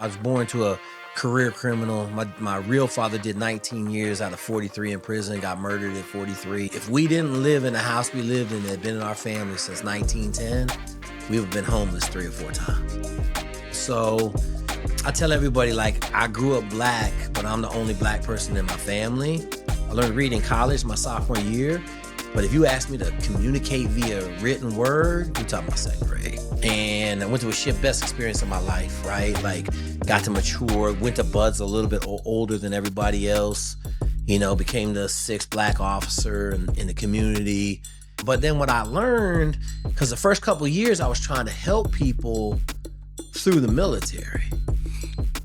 I was born to a career criminal. My real father did 19 years out of 43 in prison, got murdered at 43. If we didn't live in the house we lived in that had been in our family since 1910, we would have been homeless 3 or 4 times. So I tell everybody, like, I grew up black, but I'm the only black person in my family. I learned to read in college my sophomore year. But if you ask me to communicate via written word, we're talking about 2nd grade. And I went to a ship, best experience of my life, right? Like, got to mature, went to Buds a little bit older than everybody else, you know, became the 6th black officer in the community. But then what I learned, because the first couple of years I was trying to help people through the military.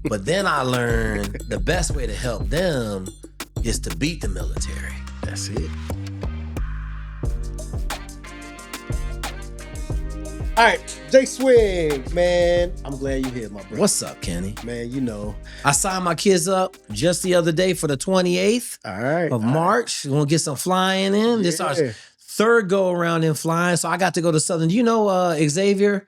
But then I learned the best way to help them is to beat the military. That's it. All right, Jake Zweig, man. I'm glad you're here, my brother. What's up, Kenny? Man, you know. I signed my kids up just the other day for the 28th of March. We're going to get some flying in. This is our 3rd go around in flying. So I got to go to Southern. Do you know Xavier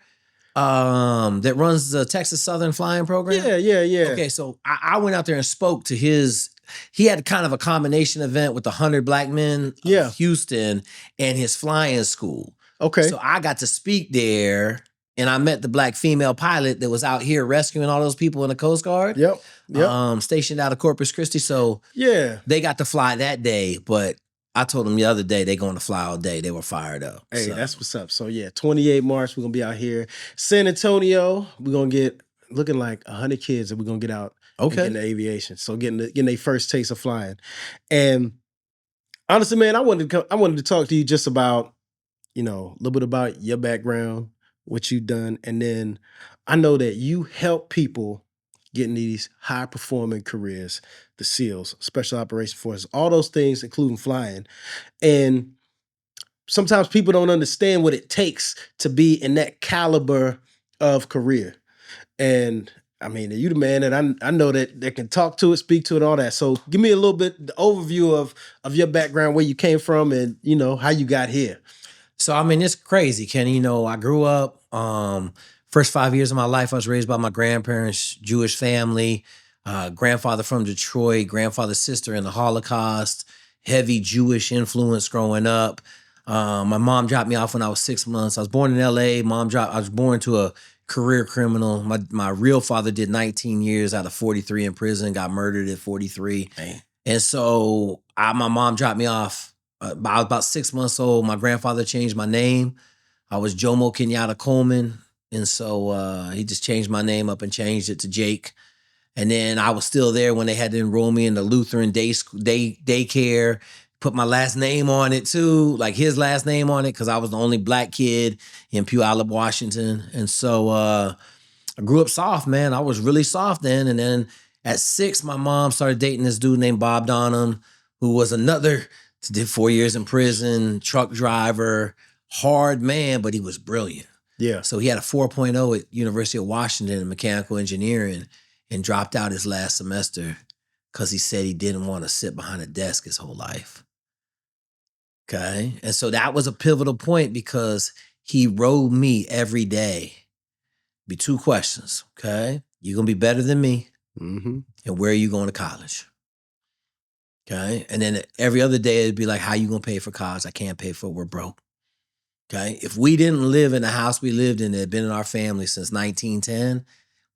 that runs the Texas Southern Flying Program? Yeah. Okay, so I went out there and spoke to he had kind of a combination event with the 100 Black Men of Houston and his flying school. Okay. So I got to speak there, and I met the black female pilot that was out here rescuing all those people in the Coast Guard. Yep. Stationed out of Corpus Christi. So they got to fly that day, but I told them the other day they going to fly all day. They were fired up. Hey, that's what's up. So 28 March, we're going to be out here. San Antonio, we're going to get looking like 100 kids that we're going to get out and get into aviation. So getting their first taste of flying. And honestly, man, I wanted to talk to you just about, you know, a little bit about your background, what you've done. And then I know that you help people get in these high-performing careers, the SEALs, Special Operations Forces, all those things, including flying. And sometimes people don't understand what it takes to be in that caliber of career. And I mean, you the man that I know that can talk to it, speak to it, all that. So give me a little bit the overview of your background, where you came from, and, you know, how you got here. So, I mean, it's crazy, Kenny. You know, I grew up, first 5 years of my life, I was raised by my grandparents, Jewish family, grandfather from Detroit, grandfather's sister in the Holocaust, heavy Jewish influence growing up. My mom dropped me off when I was 6 months. I was born in LA. I was born to a career criminal. My real father did 19 years out of 43 in prison, got murdered at 43. Man. And so my mom dropped me off. I was about 6 months old. My grandfather changed my name. I was Jomo Kenyatta Coleman. And so he just changed my name up and changed it to Jake. And then I was still there when they had to enroll me in the Lutheran daycare, put my last name on it too, like his last name on it, because I was the only black kid in Puyallup, Washington. And so I grew up soft, man. I was really soft then. And then at 6, my mom started dating this dude named Bob Donham, who was did 4 years in prison, truck driver, hard man, but he was brilliant. Yeah. So he had a 4.0 at University of Washington in mechanical engineering and dropped out his last semester because he said he didn't want to sit behind a desk his whole life. Okay. And so that was a pivotal point because he rode me every day. Be 2 questions. Okay. You're going to be better than me. Mm-hmm. And where are you going to college? Okay. And then every other day it'd be like, how you going to pay for college? I can't pay for it. We're broke. Okay. If we didn't live in the house we lived in that had been in our family since 1910,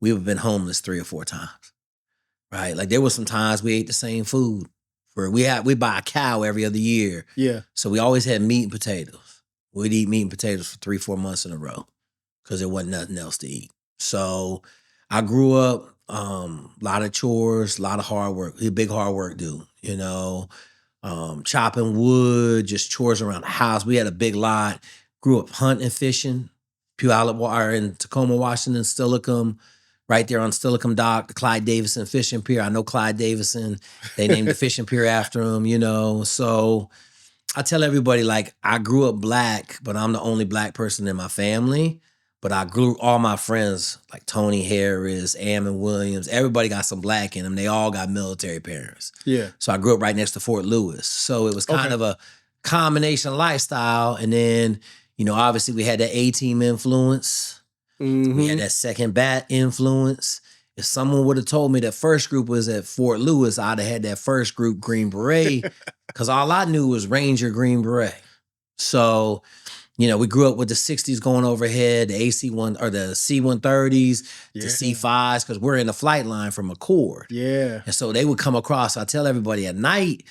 we would have been homeless 3 or 4 times. Right. Like there was some times we ate the same food. We buy a cow every other year. Yeah. So we always had meat and potatoes. We'd eat meat and potatoes for 3-4 months in a row because there wasn't nothing else to eat. So I grew up, a lot of chores, a lot of hard work. He's a big hard work dude, you know, chopping wood, just chores around the house. We had a big lot. Grew up hunting and fishing, Puyallup in Tacoma, Washington, Steilacoom, right there on Steilacoom Dock, the Clyde Davison Fishing Pier. I know Clyde Davison. They named the fishing pier after him, you know. So I tell everybody, like, I grew up black, but I'm the only black person in my family. But I grew all my friends, like Tony Harris, Ammon Williams, everybody got some black in them. They all got military parents. Yeah. So I grew up right next to Fort Lewis. So it was kind of a combination lifestyle. And then, you know, obviously we had that A-team influence. Mm-hmm. We had that second bat influence. If someone would have told me that first group was at Fort Lewis, I'd have had that first group Green Beret, because all I knew was Ranger Green Beret. So, we grew up with the 60s going overhead, the AC-1 or the C-130s, the C-5s, because we're in the flight line from McCord. Yeah. And so they would come across. I tell everybody at night,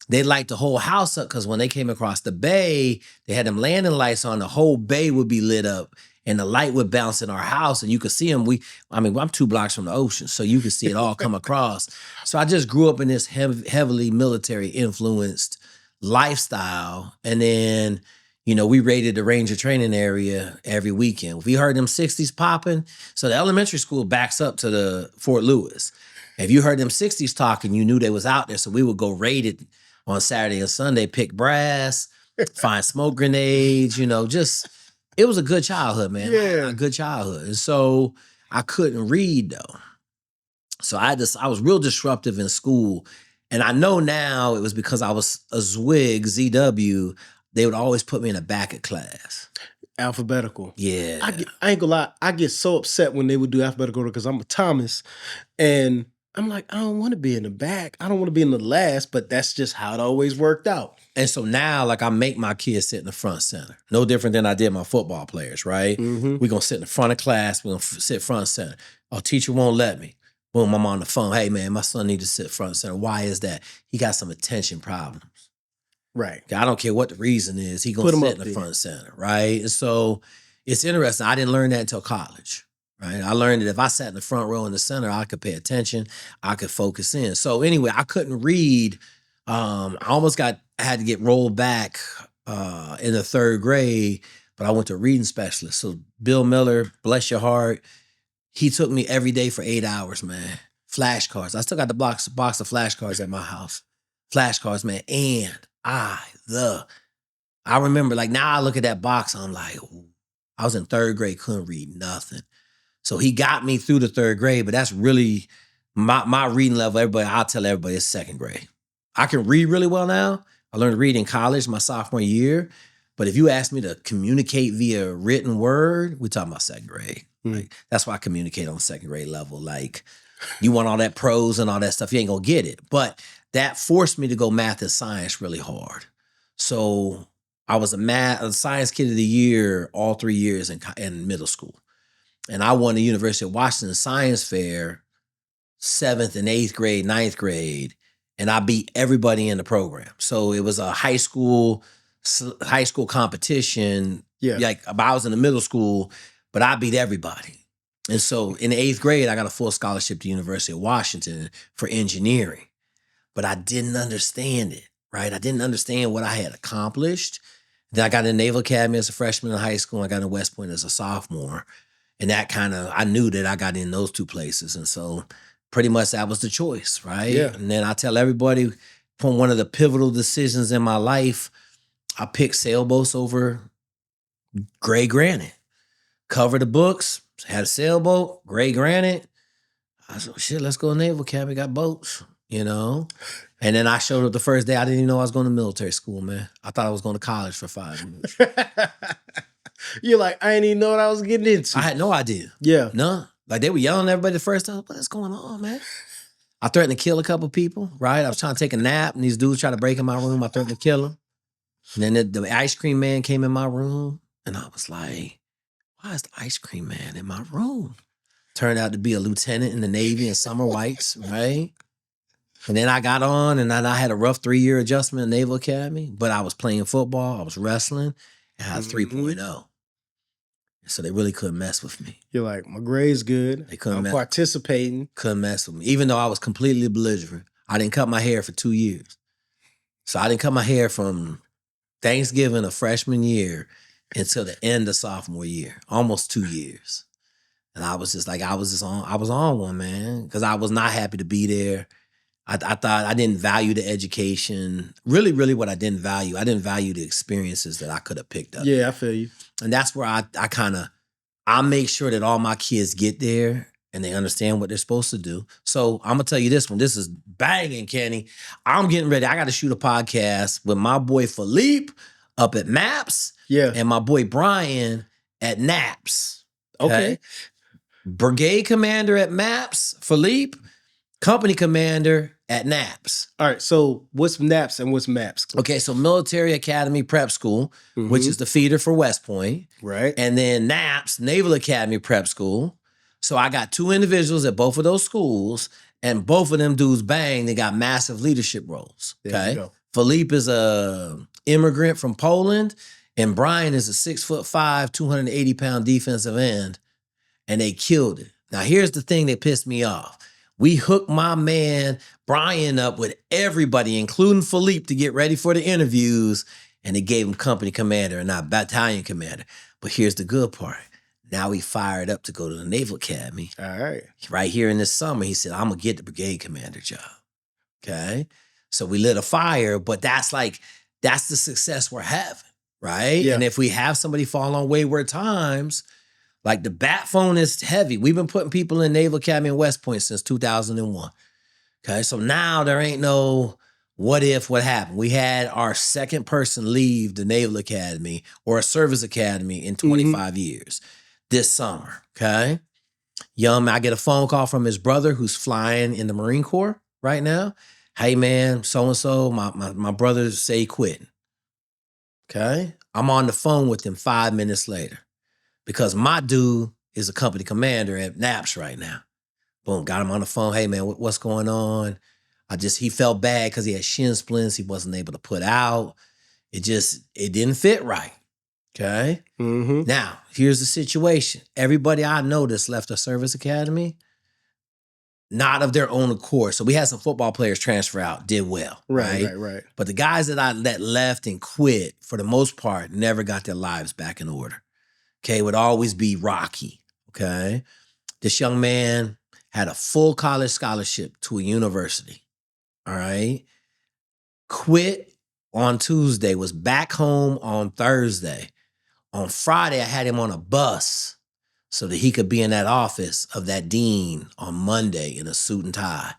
they light the whole house up, because when they came across the bay, they had them landing lights on. The whole bay would be lit up, and the light would bounce in our house, and you could see them. I'm 2 blocks from the ocean, so you could see it all come across. So I just grew up in this heavily military influenced lifestyle, and then we raided the Ranger training area every weekend. We heard them 60s popping. So the elementary school backs up to the Fort Lewis. If you heard them 60s talking, you knew they was out there. So we would go raid it on Saturday and Sunday, pick brass, find smoke grenades, it was a good childhood, man. Yeah. A good childhood. And so I couldn't read, though. So I was real disruptive in school. And I know now it was because I was a Zwig, ZW. They would always put me in the back of class. Alphabetical. Yeah. I ain't gonna lie. I get so upset when they would do alphabetical because I'm a Thomas. And I'm like, I don't want to be in the back. I don't want to be in the last, but that's just how it always worked out. And so now, I make my kids sit in the front center. No different than I did my football players, right? Mm-hmm. We're going to sit in the front of class. We're going to sit front center. Oh, teacher won't let me. Boom, I'm on the phone. Hey, man, my son needs to sit front center. Why is that? He got some attention problems. Right. I don't care what the reason is. He going to sit in the front center, right? And so it's interesting. I didn't learn that until college, right? I learned that if I sat in the front row in the center, I could pay attention. I could focus in. So anyway, I couldn't read. I had to get rolled back in the 3rd grade, but I went to a reading specialist. So Bill Miller, bless your heart, he took me every day for 8 hours, man. Flashcards. I still got the box of flashcards at my house. Flashcards, man. And I remember, now I look at that box, I'm like, ooh. I was in 3rd grade, couldn't read nothing. So he got me through the 3rd grade, but that's really my reading level. I'll tell everybody it's 2nd grade. I can read really well now. I learned to read in college my sophomore year. But if you ask me to communicate via written word, we're talking about 2nd grade. That's why I communicate on 2nd grade level. You want all that prose and all that stuff, you ain't gonna get it. But that forced me to go math and science really hard. So I was a science kid of the year all 3 years in middle school. And I won the University of Washington Science Fair 7th and 8th grade, 9th grade. And I beat everybody in the program. So it was a high school competition. Yeah. I was in the middle school, but I beat everybody. And so in the 8th grade, I got a full scholarship to the University of Washington for engineering. But I didn't understand it, right? I didn't understand what I had accomplished. Then I got in the Naval Academy as a freshman in high school. I got in West Point as a sophomore. And that I knew that I got in those 2 places. And so pretty much that was the choice, right? Yeah. And then I tell everybody, from one of the pivotal decisions in my life, I picked sailboats over gray granite. Cover the books, had a sailboat, gray granite. I said, shit, let's go to Naval Academy, got boats, And then I showed up the first day. I didn't even know I was going to military school, man. I thought I was going to college for 5 years. You're like, I didn't even know what I was getting into. I had no idea. Yeah. None. They were yelling at everybody the first time. What's going on, man? I threatened to kill a couple people, right? I was trying to take a nap, and these dudes tried to break in my room. I threatened to kill them. And then the ice cream man came in my room, and I was like, why is the ice cream man in my room? Turned out to be a lieutenant in the Navy in summer whites, right? And then I got on, and then I had a rough 3-year adjustment in Naval Academy, but I was playing football, I was wrestling, and I had 3.0. So they really couldn't mess with me. You're like, my grade's good. I'm participating. Couldn't mess with me. Even though I was completely belligerent. I didn't cut my hair for 2 years. So I didn't cut my hair from Thanksgiving of freshman year until the end of sophomore year. Almost 2 years. And I was on one, man. Because I was not happy to be there. I thought I didn't value the education. Really, really what I didn't value the experiences that I could have picked up. Yeah, I feel you. And that's where I make sure that all my kids get there and they understand what they're supposed to do. So I'm going to tell you this one. This is banging, Kenny. I'm getting ready. I got to shoot a podcast with my boy Philippe up at MAPS. Yeah. And my boy Brian at NAPS. Okay. brigade commander at MAPS, Philippe, company commander at NAPS. All right, so what's NAPS and what's MAPS? Okay, so Military Academy Prep School, which is the feeder for West Point. Right. And then NAPS, Naval Academy Prep School. So I got 2 individuals at both of those schools, and both of them dudes, bang, they got massive leadership roles. There you go. Philippe is a immigrant from Poland, and Brian is a 6'5", 280-pound defensive end, and they killed it. Now, here's the thing that pissed me off. We hooked my man Brian up with everybody, including Philippe, to get ready for the interviews, and they gave him company commander and not battalion commander. But here's the good part. Now he fired up to go to the Naval Academy. All right. Right here in this summer, he said, I'm going to get the brigade commander job. Okay? So we lit a fire, but that's the success we're having, right? Yeah. And if we have somebody fall on wayward times, like the bat phone is heavy. We've been putting people in Naval Academy and West Point since 2001. Okay, so now there ain't no what if, what happened. We had our second person leave the Naval Academy or a service academy in 25 years this summer, okay? Young man, I get a phone call from his brother who's flying in the Marine Corps right now. Hey man, so-and-so, my brother say he quitting. Okay? I'm on the phone with him 5 minutes later because my dude is a company commander at NAPS right now. Boom, got him on the phone. Hey man, what's going on? He felt bad because he had shin splints. He wasn't able to put out. It didn't fit right. Okay? Now, here's the situation. Everybody I know that's left the service academy, not of their own accord. So we had some football players transfer out, did well. Right. But the guys that left and quit, for the most part, never got their lives back in order. Okay? It would always be rocky. Okay? This young man had a full college scholarship to a university. All right? Quit on Tuesday, was back home on Thursday. On Friday, I had him on a bus so that he could be in that office of that dean on Monday in a suit and tie.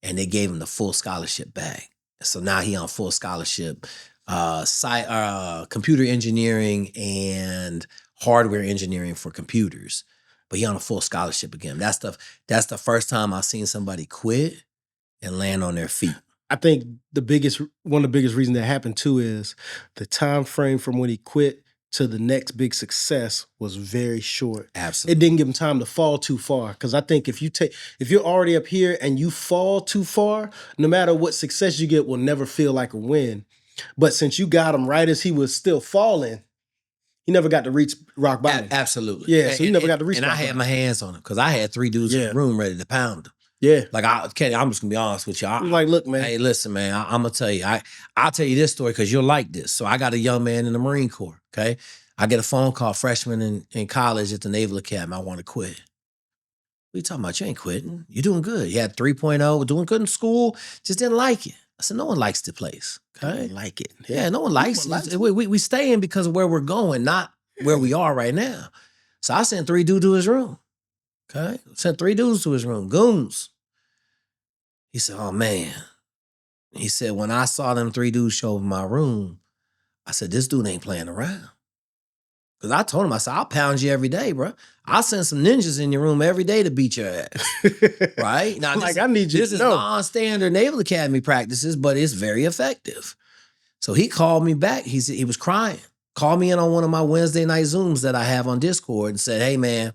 And they gave him the full scholarship back. So now he on full scholarship, computer engineering and hardware engineering for computers. But he on a full scholarship again. That's the first time I've seen somebody quit and land on their feet. I think one of the biggest reasons that happened too is the time frame from when he quit to the next big success was very short. Absolutely. It didn't give him time to fall too far. Because I think if you're already up here and you fall too far, no matter what success you get will never feel like a win. But since you got him right as he was still falling, he never got to reach rock bottom. Absolutely. Yeah, so he never got to reach and rock I had bottom. my hands on him because I had 3 dudes in the room ready to pound him. Yeah. Like, Kenny, I'm just going to be honest with you. I'm like, look, man. Hey, listen, man, I'm going to tell you. I'll tell you this story because you'll like this. So I got a young man in the Marine Corps, okay? I get a phone call, freshman in college at the Naval Academy. I want to quit. What are you talking about? You ain't quitting. You're doing good. You had 3.0, doing good in school, just didn't like it. I said, no one likes the place, okay? Like it. Yeah, no one likes it. We staying because of where we're going, not where we are right now. So I sent 3 dudes to his room, okay? Sent 3 dudes to his room, goons. He said, oh, man. He said, when I saw them 3 dudes show up in my room, I said, this dude ain't playing around. Because I told him, I said, I'll pound you every day, bro. I'll send some ninjas in your room every day to beat your ass. Right? Now, I need you this to is know. non-standard Naval Academy practices, but it's very effective. So he called me back. He said he was crying. Called me in on one of my Wednesday night Zooms that I have on Discord and said, hey, man,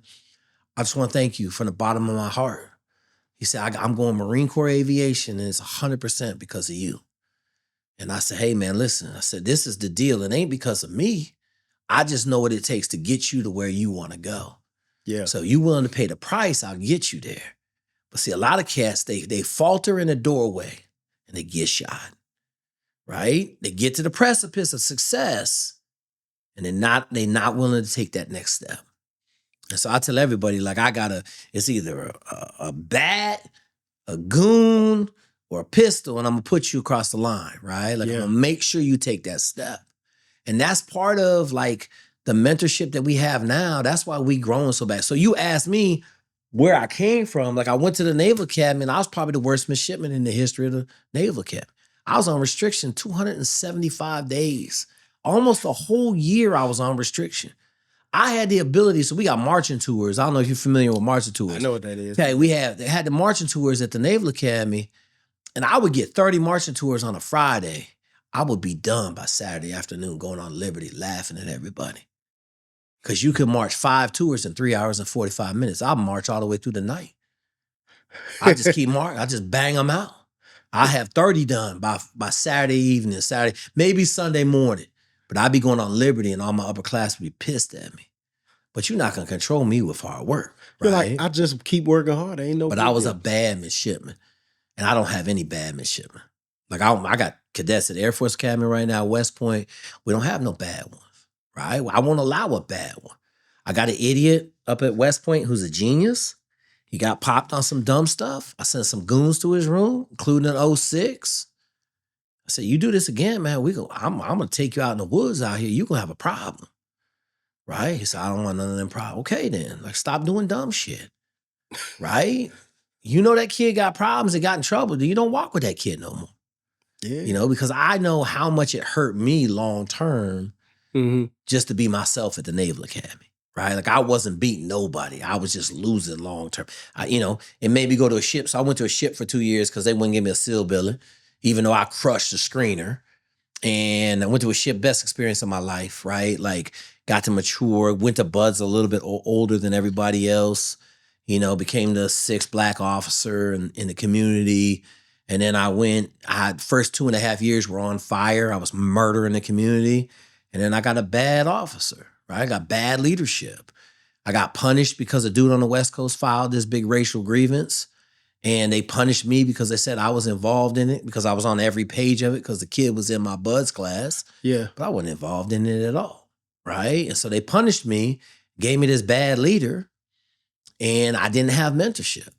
I just want to thank you from the bottom of my heart. He said, I'm going Marine Corps Aviation, and it's 100% because of you. And I said, hey, man, listen. I said, this is the deal. It ain't because of me. I just know what it takes to get you to where you want to go. Yeah. So you willing to pay the price, I'll get you there. But see, a lot of cats, they falter in the doorway and they get shot, right? They get to the precipice of success and they're not willing to take that next step. And so I tell everybody, like, it's either a bat, a goon, or a pistol, and I'm going to put you across the line, right? Like, I'm going to make sure you take that step. And that's part of, like, the mentorship that we have now. That's why we growing so bad. So you asked me where I came from. Like, I went to the Naval Academy, and I was probably the worst midshipman in the history of the Naval Academy. I was on restriction 275 days. Almost a whole year I was on restriction. I had the ability. So we got marching tours. I don't know if you're familiar with marching tours. I know what that is. Okay, they had the marching tours at the Naval Academy, and I would get 30 marching tours on a Friday. I would be done by Saturday afternoon, going on Liberty, laughing at everybody. Because you could march 5 tours in 3 hours and 45 minutes. I'll march all the way through the night. I just keep marching. I just bang them out. I have 30 done by Saturday evening, Saturday, maybe Sunday morning. But I'd be going on Liberty and all my upper class would be pissed at me. But you're not going to control me with hard work, right? You're like, I just keep working hard. Ain't no. But I was a bad midshipman. And I don't have any bad midshipmen. Like I got cadets at Air Force Academy right now, West Point. We don't have no bad ones, right? I won't allow a bad one. I got an idiot up at West Point who's a genius. He got popped on some dumb stuff. I sent some goons to his room, including an 06. I said, you do this again, man, I'm going to take you out in the woods out here. You're going to have a problem, right? He said, I don't want none of them problems. Okay, then. Like, stop doing dumb shit, right? You know that kid got problems and got in trouble. Then you don't walk with that kid no more. Yeah. You know, because I know how much it hurt me long term just to be myself at the Naval Academy, right? Like I wasn't beating nobody. I was just losing long term. It made me go to a ship. So I went to a ship for 2 years because they wouldn't give me a SEAL billing, even though I crushed the screener. And I went to a ship, best experience of my life, right? Like got to mature, went to buds a little bit older than everybody else. Became the 6th black officer in the community. And then first 2.5 years were on fire. I was murdering the community. And then I got a bad officer, right? I got bad leadership. I got punished because a dude on the West Coast filed this big racial grievance. And they punished me because they said I was involved in it because I was on every page of it because the kid was in my buds class. Yeah. But I wasn't involved in it at all, right? And so they punished me, gave me this bad leader. And I didn't have mentorship.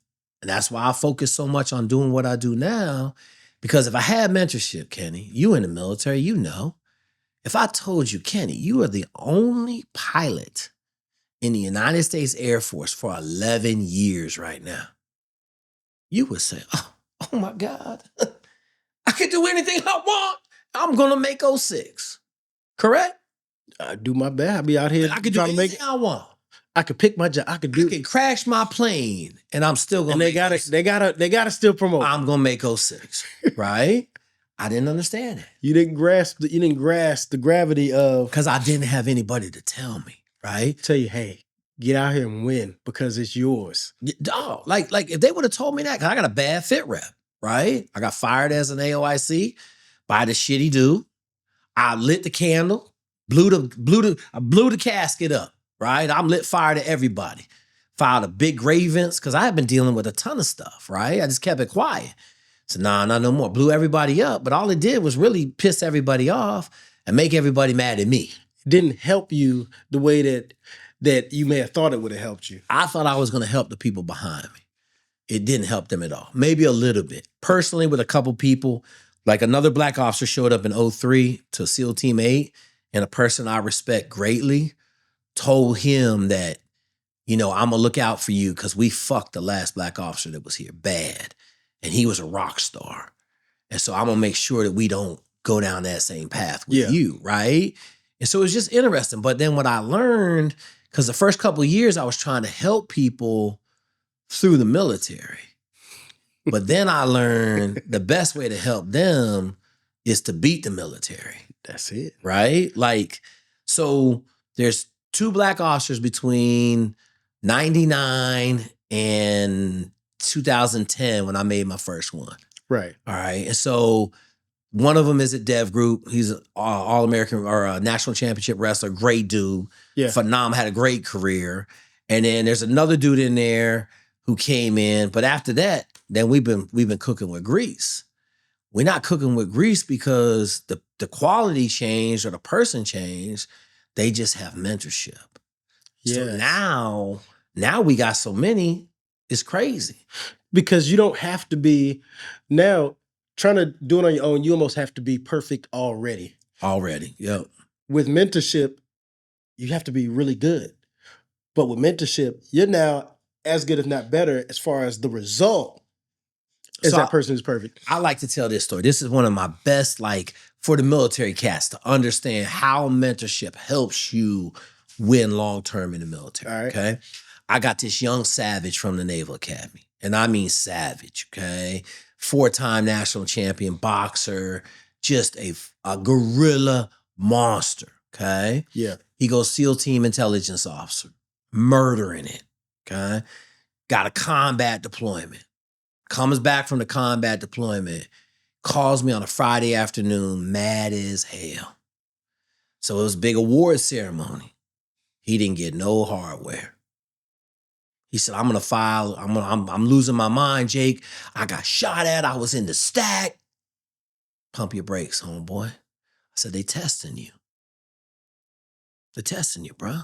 And that's why I focus so much on doing what I do now. Because if I had mentorship, Kenny, you in the military, if I told you, Kenny, you are the only pilot in the United States Air Force for 11 years right now, you would say, oh my God, I can do anything I want. I'm going to make 06. Correct? I do my best. I'll be out here I can do anything I want. I could pick my job. I could crash my plane, and I'm still gonna. And they gotta still promote. I'm gonna make 06, right? I didn't understand it. You didn't grasp the gravity of because I didn't have anybody to tell me, right? Tell you, hey, get out here and win because it's yours. Dog, like if they would have told me that, because I got a bad fit rep, right? I got fired as an AOIC by the shitty dude. I lit the candle, blew the casket up. Right? I'm lit fire to everybody. Filed a big grievance because I had been dealing with a ton of stuff, right? I just kept it quiet. So not no more. Blew everybody up, but all it did was really piss everybody off and make everybody mad at me. It didn't help you the way that you may have thought it would have helped you. I thought I was going to help the people behind me. It didn't help them at all. Maybe a little bit. Personally, with a couple people, like another black officer showed up in 03 to SEAL Team 8, and a person I respect greatly told him that, I'm going to look out for you because we fucked the last black officer that was here bad. And he was a rock star. And so I'm going to make sure that we don't go down that same path with you, right? And so it's just interesting. But then what I learned, because the first couple of years I was trying to help people through the military. But then I learned the best way to help them is to beat the military. That's it. Right? Like, so there's 2 black officers between 99 and 2010 when I made my first one. Right. All right. And so one of them is at Dev Group. He's an All-American or a national championship wrestler. Great dude. Yeah. Phenomenal. Had a great career. And then there's another dude in there who came in. But after that, then we've been cooking with grease. We're not cooking with grease because the quality changed or the person changed. They just have mentorship. Yes. So now we got so many, it's crazy. Because you don't have to be, now trying to do it on your own, you almost have to be perfect already. Yep. With mentorship, you have to be really good. But with mentorship, you're now as good, if not better, as far as the result as that person is perfect. I like to tell this story. This is one of my best, for the military cats to understand how mentorship helps you win long-term in the military, All right. okay? I got this young savage from the Naval Academy, and I mean savage, okay? 4-time national champion boxer, just a gorilla monster, okay? Yeah. He goes SEAL team intelligence officer, murdering it, okay? Got a combat deployment, comes back from the combat deployment, calls me on a Friday afternoon, mad as hell. So it was a big award ceremony. He didn't get no hardware. He said, I'm gonna file, I'm losing my mind, Jake. I got shot at, I was in the stack. Pump your brakes, homeboy. I said, they testing you. They're testing you, bro.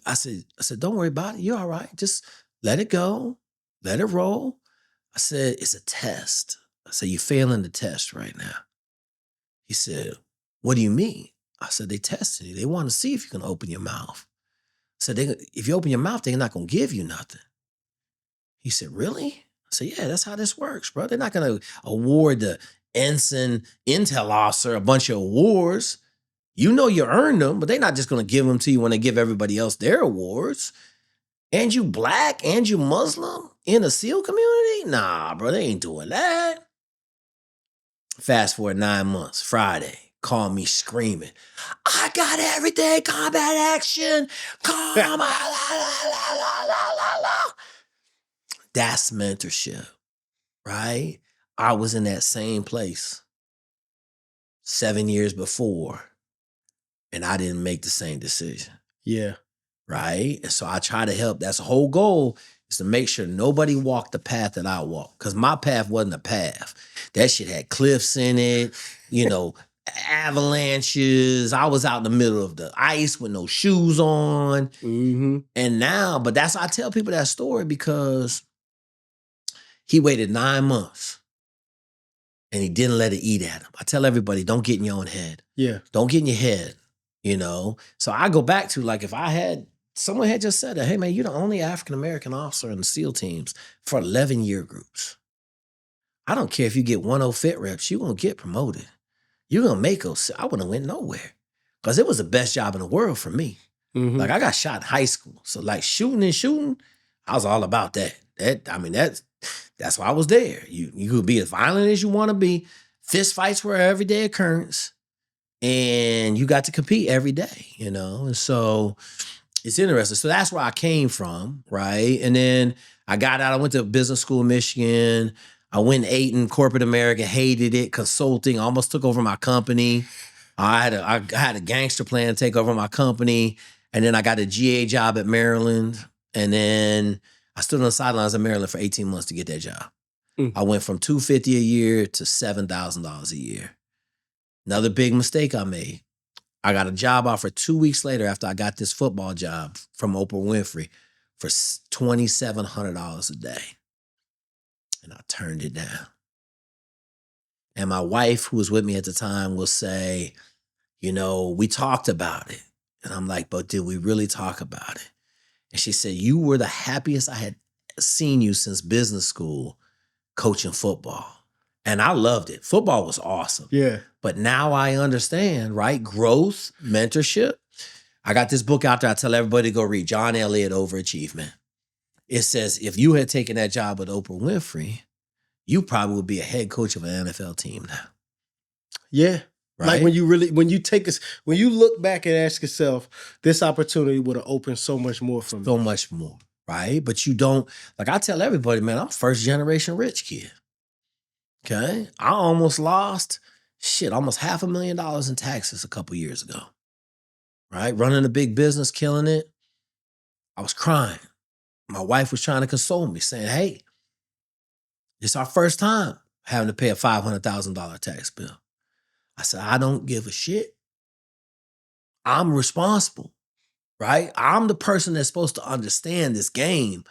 I said, don't worry about it. You're all right. Just let it go. Let it roll. I said, it's a test. I said, you're failing the test right now. He said, what do you mean? I said, they tested you. They want to see if you can open your mouth. I said, if you open your mouth, they're not going to give you nothing. He said, really? I said, yeah, that's how this works, bro. They're not going to award the ensign intel officer a bunch of awards. You know you earned them, but they're not just going to give them to you when they give everybody else their awards. And you black and you Muslim in a SEAL community? Nah, bro, they ain't doing that. Fast forward 9 months, Friday, call me screaming, I got everything, combat action, come on. That's mentorship, right? I was in that same place 7 years before, and I didn't make the same decision. Yeah. Right? And so I try to help. That's the whole goal, is to make sure nobody walked the path that I walked. Because my path wasn't a path. That shit had cliffs in it, avalanches. I was out in the middle of the ice with no shoes on. Mm-hmm. And now, but I tell people that story because he waited 9 months and he didn't let it eat at him. I tell everybody, don't get in your own head. Yeah. Don't get in your head, So I go back to, like, if someone had just said that, hey, man, you're the only African-American officer in the SEAL teams for 11-year groups. I don't care if you get 10 fit reps, you're going to get promoted. You're going to make those. I wouldn't have went nowhere because it was the best job in the world for me. Mm-hmm. Like, I got shot in high school. So, like, shooting, I was all about that. That's why I was there. You could be as violent as you want to be. Fist fights were an everyday occurrence. And you got to compete every day, And so it's interesting. So that's where I came from, right? And then I got out. I went to business school in Michigan. I went and ate in corporate America, hated it, consulting, almost took over my company. I had a gangster plan to take over my company. And then I got a GA job at Maryland. And then I stood on the sidelines of Maryland for 18 months to get that job. I went from $250 a year to $7,000 a year. Another big mistake I made. I got a job offer 2 weeks later after I got this football job from Oprah Winfrey for $2,700 a day. And I turned it down. And my wife, who was with me at the time, will say, we talked about it. And I'm like, but did we really talk about it? And she said, you were the happiest I had seen you since business school coaching football. And I loved it. Football was awesome. Yeah. But now I understand, right? Growth, mentorship. I got this book out there. I tell everybody to go read John Elliott, Overachievement. It says, if you had taken that job with Oprah Winfrey, you probably would be a head coach of an NFL team now. Yeah. Right? Like when you look back and ask yourself, this opportunity would have opened so much more for me. So much more, right? But you don't, like I tell everybody, man, I'm first generation rich kid. Okay? I almost lost, almost $500,000 in taxes a couple years ago. Right? Running a big business, killing it. I was crying. My wife was trying to console me, saying, hey, it's our first time having to pay a $500,000 tax bill. I said, I don't give a shit. I'm responsible, right? I'm the person that's supposed to understand this game.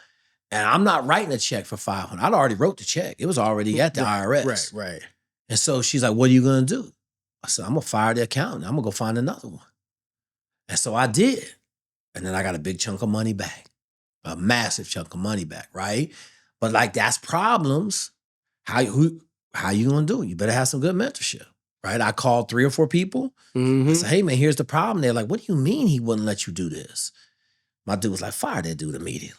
And I'm not writing a check for $500. I already wrote the check. It was already at the IRS. Right. And so she's like, what are you going to do? I said, I'm going to fire the accountant. I'm going to go find another one. And so I did. And then I got a big chunk of money back, a massive chunk of money back, right? But like, that's problems. How you going to do it? You better have some good mentorship, right? I called 3 or 4 people. I said, hey, man, here's the problem. They're like, what do you mean he wouldn't let you do this? My dude was like, fire that dude immediately,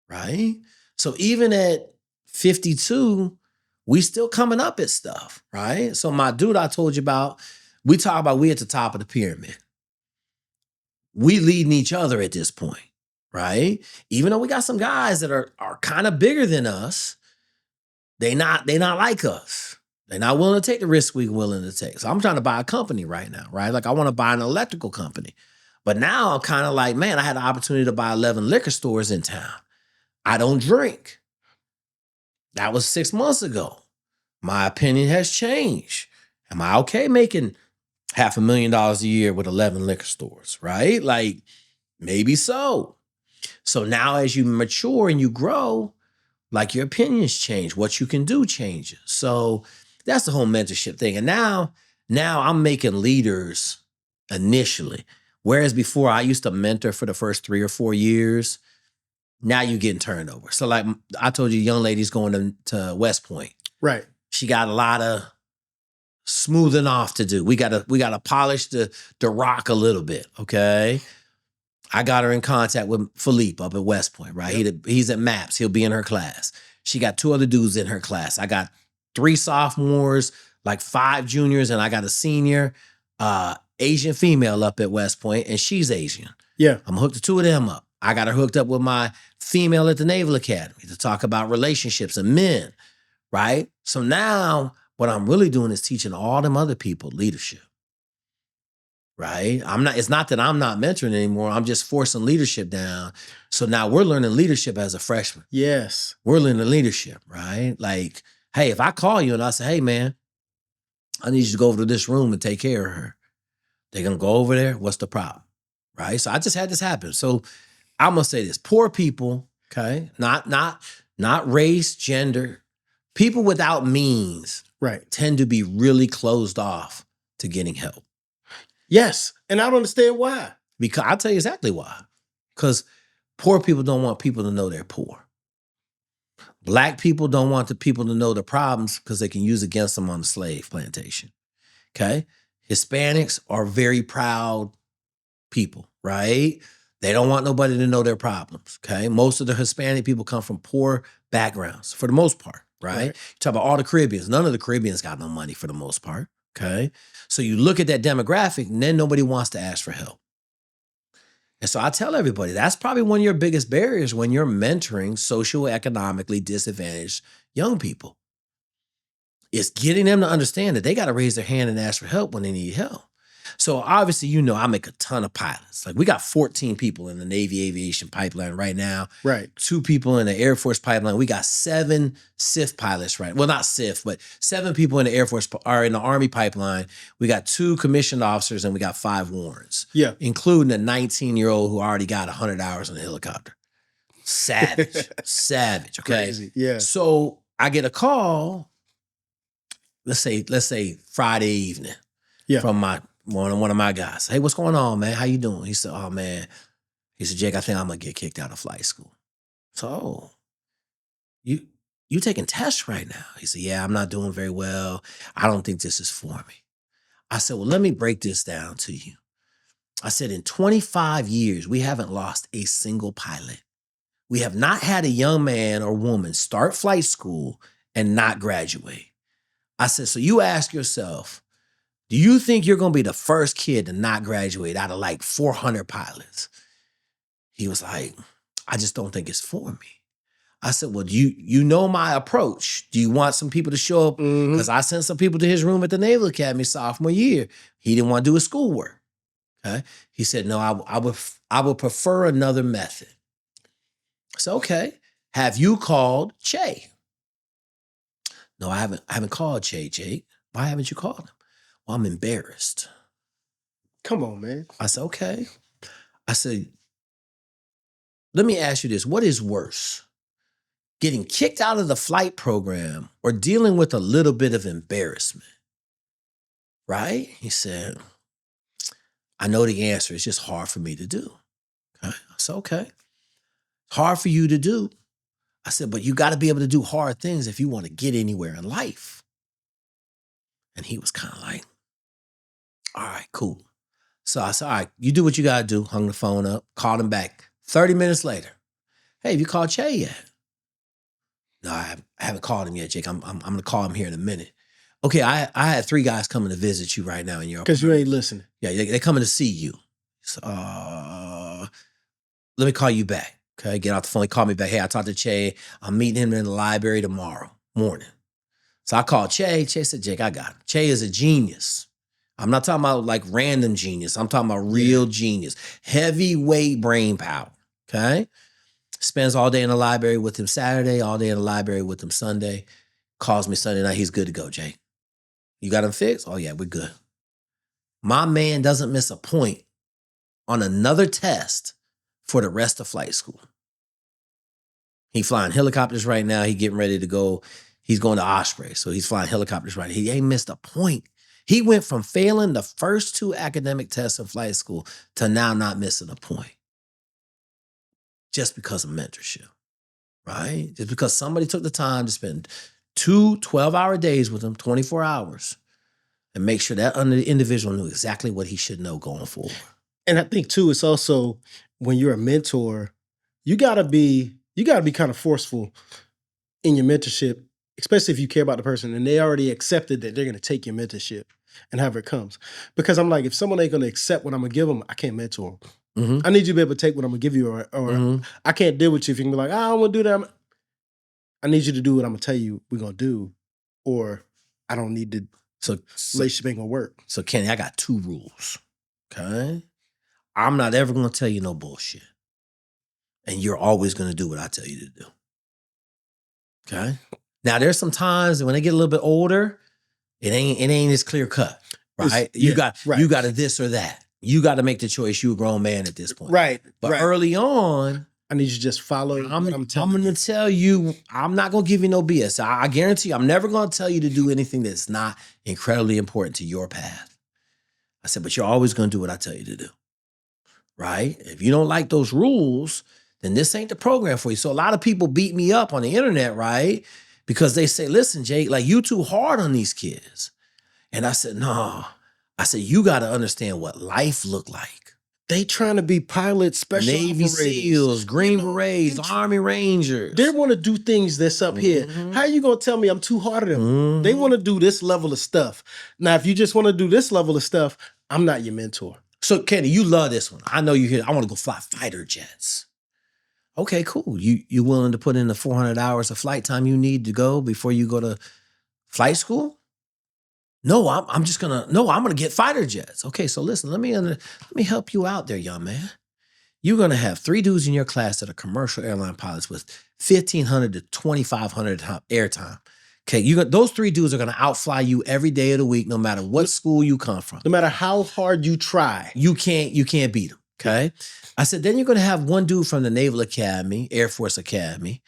right? So even at 52, we still coming up at stuff, right? So my dude I told you about, we talk about we at the top of the pyramid. We leading each other at this point, right? Even though we got some guys that are kind of bigger than us, they not like us. They're not willing to take the risk we're willing to take. So I'm trying to buy a company right now, right? Like I want to buy an electrical company. But now I'm kind of like, man, I had the opportunity to buy 11 liquor stores in town. I don't drink. That was 6 months ago. My opinion has changed. Am I okay making $500,000 a year with 11 liquor stores, right? Like, maybe so. So now as you mature and you grow, like your opinions change. What you can do changes. So that's the whole mentorship thing. And now I'm making leaders initially. Whereas before I used to mentor for the first 3 or 4 years, now you're getting turned over. So like I told you, young lady's going to West Point. Right. She got a lot of smoothing off to do. We gotta polish the rock a little bit, okay? I got her in contact with Philippe up at West Point, right? Yep. He's at MAPS. He'll be in her class. She got 2 other dudes in her class. I got 3 sophomores, like 5 juniors, and I got a senior Asian female up at West Point, and she's Asian. Yeah. I'm hooked the 2 of them up. I got her hooked up with my female at the Naval Academy to talk about relationships and men, right? So now what I'm really doing is teaching all them other people leadership. Right? It's not that I'm not mentoring anymore. I'm just forcing leadership down. So now we're learning leadership as a freshman. Yes. We're learning leadership, right? Like, hey, if I call you and I say, hey, man, I need you to go over to this room and take care of her. They're going to go over there. What's the problem? Right? So I just had this happen. So I'm going to say this. Poor people, okay, not race, gender, people without means, right, tend to be really closed off to getting help. Yes. And I don't understand why. Because I'll tell you exactly why. Because poor people don't want people to know they're poor. Black people don't want the people to know the problems because they can use against them on the slave plantation. Okay? Hispanics are very proud people, right? They don't want nobody to know their problems. Okay? Most of the Hispanic people come from poor backgrounds for the most part, right? You talk about all the Caribbeans. None of the Caribbeans got no money for the most part. Okay. So you look at that demographic and then nobody wants to ask for help. And so I tell everybody that's probably one of your biggest barriers when you're mentoring socioeconomically disadvantaged young people. It's getting them to understand that they got to raise their hand and ask for help when they need help. So obviously, I make a ton of pilots. Like we got 14 people in the Navy aviation pipeline right now. Right. 2 people in the Air Force pipeline. We got 7 SIF pilots, right? Well, not SIF, but 7 people in the Air Force are in the Army pipeline. We got 2 commissioned officers and we got 5 warrants. Yeah. Including a 19-year-old who already got 100 hours on a helicopter. Savage. Savage. Okay. Crazy. Yeah. So I get a call, let's say Friday evening. Yeah. From one of my guys. Hey, what's going on, man? How you doing? He said, oh, man. He said, Jake, I think I'm going to get kicked out of flight school. So, you taking tests right now? He said, yeah, I'm not doing very well. I don't think this is for me. I said, well, let me break this down to you. I said, in 25 years, we haven't lost a single pilot. We have not had a young man or woman start flight school and not graduate. I said, so you ask yourself, do you think you're going to be the first kid to not graduate out of like 400 pilots? He was like, I just don't think it's for me. I said, well, you know my approach. Do you want some people to show up? Because I sent some people to his room at the Naval Academy sophomore year. He didn't want to do his schoolwork. Okay. He said, no, I would prefer another method. I said, okay. Have you called Che? No, I haven't called Che, Jake. Why haven't you called him? Well, I'm embarrassed. Come on, man. I said, okay. I said, let me ask you this. What is worse? Getting kicked out of the flight program or dealing with a little bit of embarrassment? Right? He said, I know the answer. It's just hard for me to do. Okay. I said, okay. Hard for you to do. I said, but you got to be able to do hard things if you want to get anywhere in life. And he was kind of like, all right, cool. So I said, all right, you do what you got to do. Hung the phone up, called him back. 30 minutes later, hey, have you called Che yet? No, I haven't called him yet, Jake. I'm going to call him here in a minute. Okay, I had 3 guys coming to visit you right now in your apartment. Because you ain't listening. Yeah, they're coming to see you. So, let me call you back. Okay, get off the phone. He called me back. Hey, I talked to Che. I'm meeting him in the library tomorrow morning. So I called Che. Che said, Jake, I got him. Che is a genius. I'm not talking about like random genius. I'm talking about real genius. Heavyweight brain power. Okay? Spends all day in the library with him Saturday, all day in the library with him Sunday. Calls me Sunday night. He's good to go, Jake. You got him fixed? Oh, yeah, we're good. My man doesn't miss a point on another test for the rest of flight school. He flying helicopters right now. He getting ready to go. He's going to Osprey, so he's flying helicopters right now. He ain't missed a point. He went from failing the first 2 academic tests in flight school to now not missing a point. Just because of mentorship, right? Just because somebody took the time to spend 2 12-hour days with him, 24 hours, and make sure that individual knew exactly what he should know going forward. And I think too, it's also when you're a mentor, you gotta be kind of forceful in your mentorship, especially if you care about the person and they already accepted that they're gonna take your mentorship and however it comes. Because I'm like, if someone ain't gonna accept what I'm gonna give them, I can't mentor them. Mm-hmm. I need you to be able to take what I'm gonna give you, or I can't deal with you if you can be like, I don't wanna do that. I need you to do what I'm gonna tell you we're gonna do, or I don't need to. So relationship ain't gonna work. So Kenny, I got 2 rules. Okay. I'm not ever gonna tell you no bullshit. And you're always gonna do what I tell you to do. Okay. Now there's some times when they get a little bit older, it ain't as clear cut. Right? You got a this or that. You got to make the choice. You're a grown man at this point. Right. But early on, I need you to just follow what I'm telling you. I'm going to tell you, I'm not going to give you no BS. I guarantee you, I'm never going to tell you to do anything that's not incredibly important to your path. I said, but you're always going to do what I tell you to do. Right? If you don't like those rules, then this ain't the program for you. So a lot of people beat me up on the internet, right? Because they say, listen, Jake, like you too hard on these kids. And I said, no. I said, you got to understand what life looked like. They trying to be pilots, special Navy SEALs, Green Berets, Army Rangers. They want to do things that's up here. How are you going to tell me I'm too hard on them? They want to do this level of stuff. Now, if you just want to do this level of stuff, I'm not your mentor. So, Kenny, you love this one. I know you hear, I want to go fly fighter jets. Okay, cool. You willing to put in the 400 hours of flight time you need to go before you go to flight school? No, I'm gonna get fighter jets. Okay, so listen, let me help you out there, young man. You're gonna have 3 dudes in your class that are commercial airline pilots with 1,500 to 2,500 airtime. Okay, those 3 dudes are gonna outfly you every day of the week, no matter what school you come from. No matter how hard you try, you can't beat them. Okay, I said then you're gonna have 1 dude from the Naval Academy, Air Force Academy,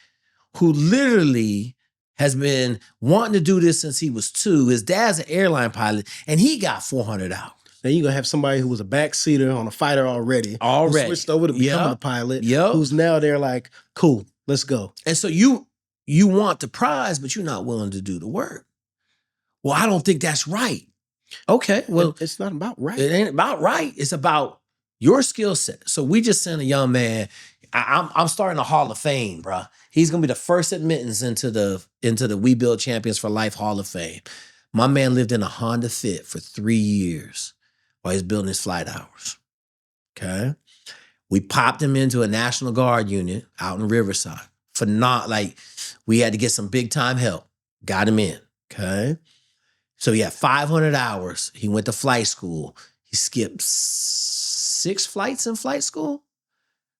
who literally has been wanting to do this since he was 2. His dad's an airline pilot, and he got 400 hours. Then you're going to have somebody who was a backseater on a fighter already. Who switched over to becoming a pilot. Who's now they're like, cool, let's go. And so you want the prize, but you're not willing to do the work. Well, I don't think that's right. Okay, well. It's not about right. It ain't about right. It's about your skill set. So we just sent a young man. I'm starting a Hall of Fame, bro. He's gonna be the first admittance into the We Build Champions for Life Hall of Fame. My man lived in a Honda Fit for 3 years while he's building his flight hours. Okay, we popped him into a National Guard unit out in Riverside. We had to get some big time help. Got him in. Okay, so he had 500 hours. He went to flight school. He skipped 6 flights in flight school.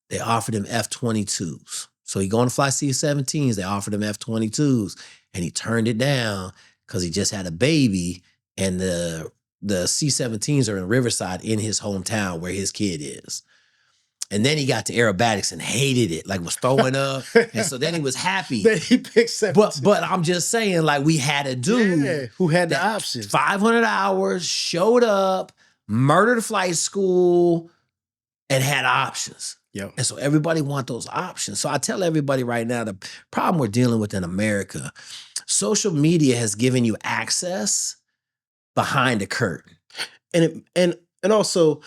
They offered him F-22s. So he going to fly C-17s. They offered him F-22s. And he turned it down because he just had a baby. And the C-17s are in Riverside in his hometown where his kid is. And then he got to aerobatics and hated it, like was throwing up. And so then he was happy. Then he picked 17. But I'm just saying, like, we had a dude who had the option. 500 hours, showed up, murdered flight school, and had options. Yep. And so everybody want those options. So I tell everybody right now, the problem we're dealing with in America, social media has given you access behind the curtain. And also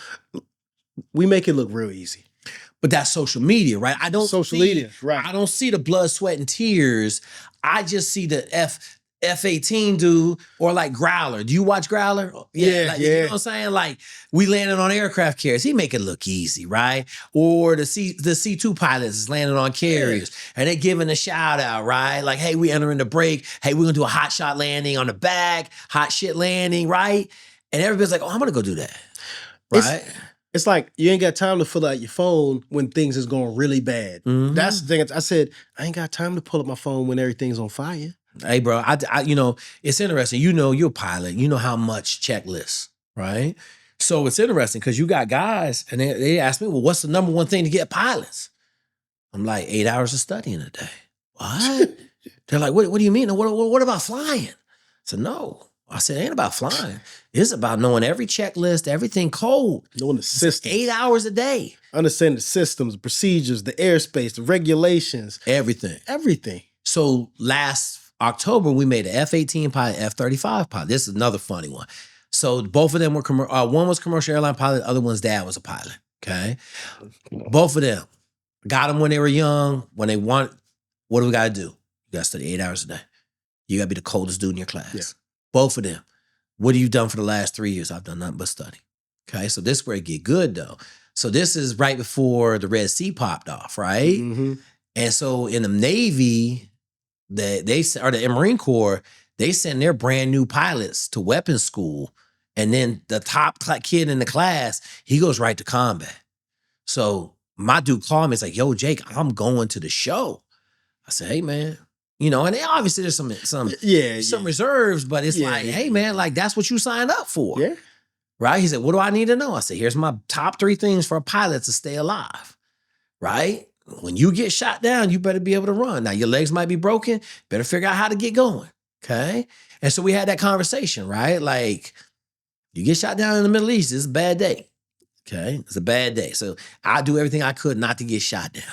we make it look real easy. But that's social media, right? I don't Social media, right. I don't see the blood, sweat, and tears. I just see the F-18 dude or like Growler. Do you watch Growler? Yeah. You know what I'm saying? Like we landed on aircraft carriers. He make it look easy, right? Or the C2 pilots is landing on carriers and they giving a shout out, right? Like, hey, we entering the break. Hey, we're gonna do a hot shot landing on the back, hot shit landing, right? And everybody's like, oh, I'm gonna go do that, right? It's like you ain't got time to fill out your phone when things is going really bad. Mhm. That's the thing. I said, I ain't got time to pull up my phone when everything's on fire. Hey, bro, I you know, it's interesting. You know, you're a pilot. You know how much checklists, right? So it's interesting because you got guys and they ask me, well, what's the number one thing to get pilots? I'm like, 8 hours of studying a day. What? They're like, what do you mean? What about flying? I said, no. I said, it ain't about flying. It's about knowing every checklist, everything code. Knowing the system. 8 hours a day. Understanding the systems, the procedures, the airspace, the regulations. Everything. Everything. So last October, we made an F-18 pilot, F-35 pilot. This is another funny one. So both of them were, one was commercial airline pilot, the other one's dad was a pilot, okay? Both of them. Got them when they were young. When they want, what do we got to do? You got to study 8 hours a day. You got to be the coldest dude in your class. Yeah. Both of them. What have you done for the last 3 years? I've done nothing but study. Okay, so this is where it get good though. So this is right before the Red Sea popped off, right? Mm-hmm. And so in the Navy, the Marine Corps, they send their brand new pilots to weapons school. And then the top kid in the class, he goes right to combat. So my dude called me, it's like, yo, Jake, I'm going to the show. I said, hey man, you know, and obviously there's some reserves, but it's like, hey man, like that's what you signed up for. Yeah. Right? He said, what do I need to know? I said, here's my top 3 things for a pilot to stay alive. Right? When you get shot down, you better be able to run. Now your legs might be broken, better figure out how to get going. Okay. And so we had that conversation, right? Like, you get shot down in the Middle East, it's a bad day. Okay. It's a bad day. So I do everything I could not to get shot down.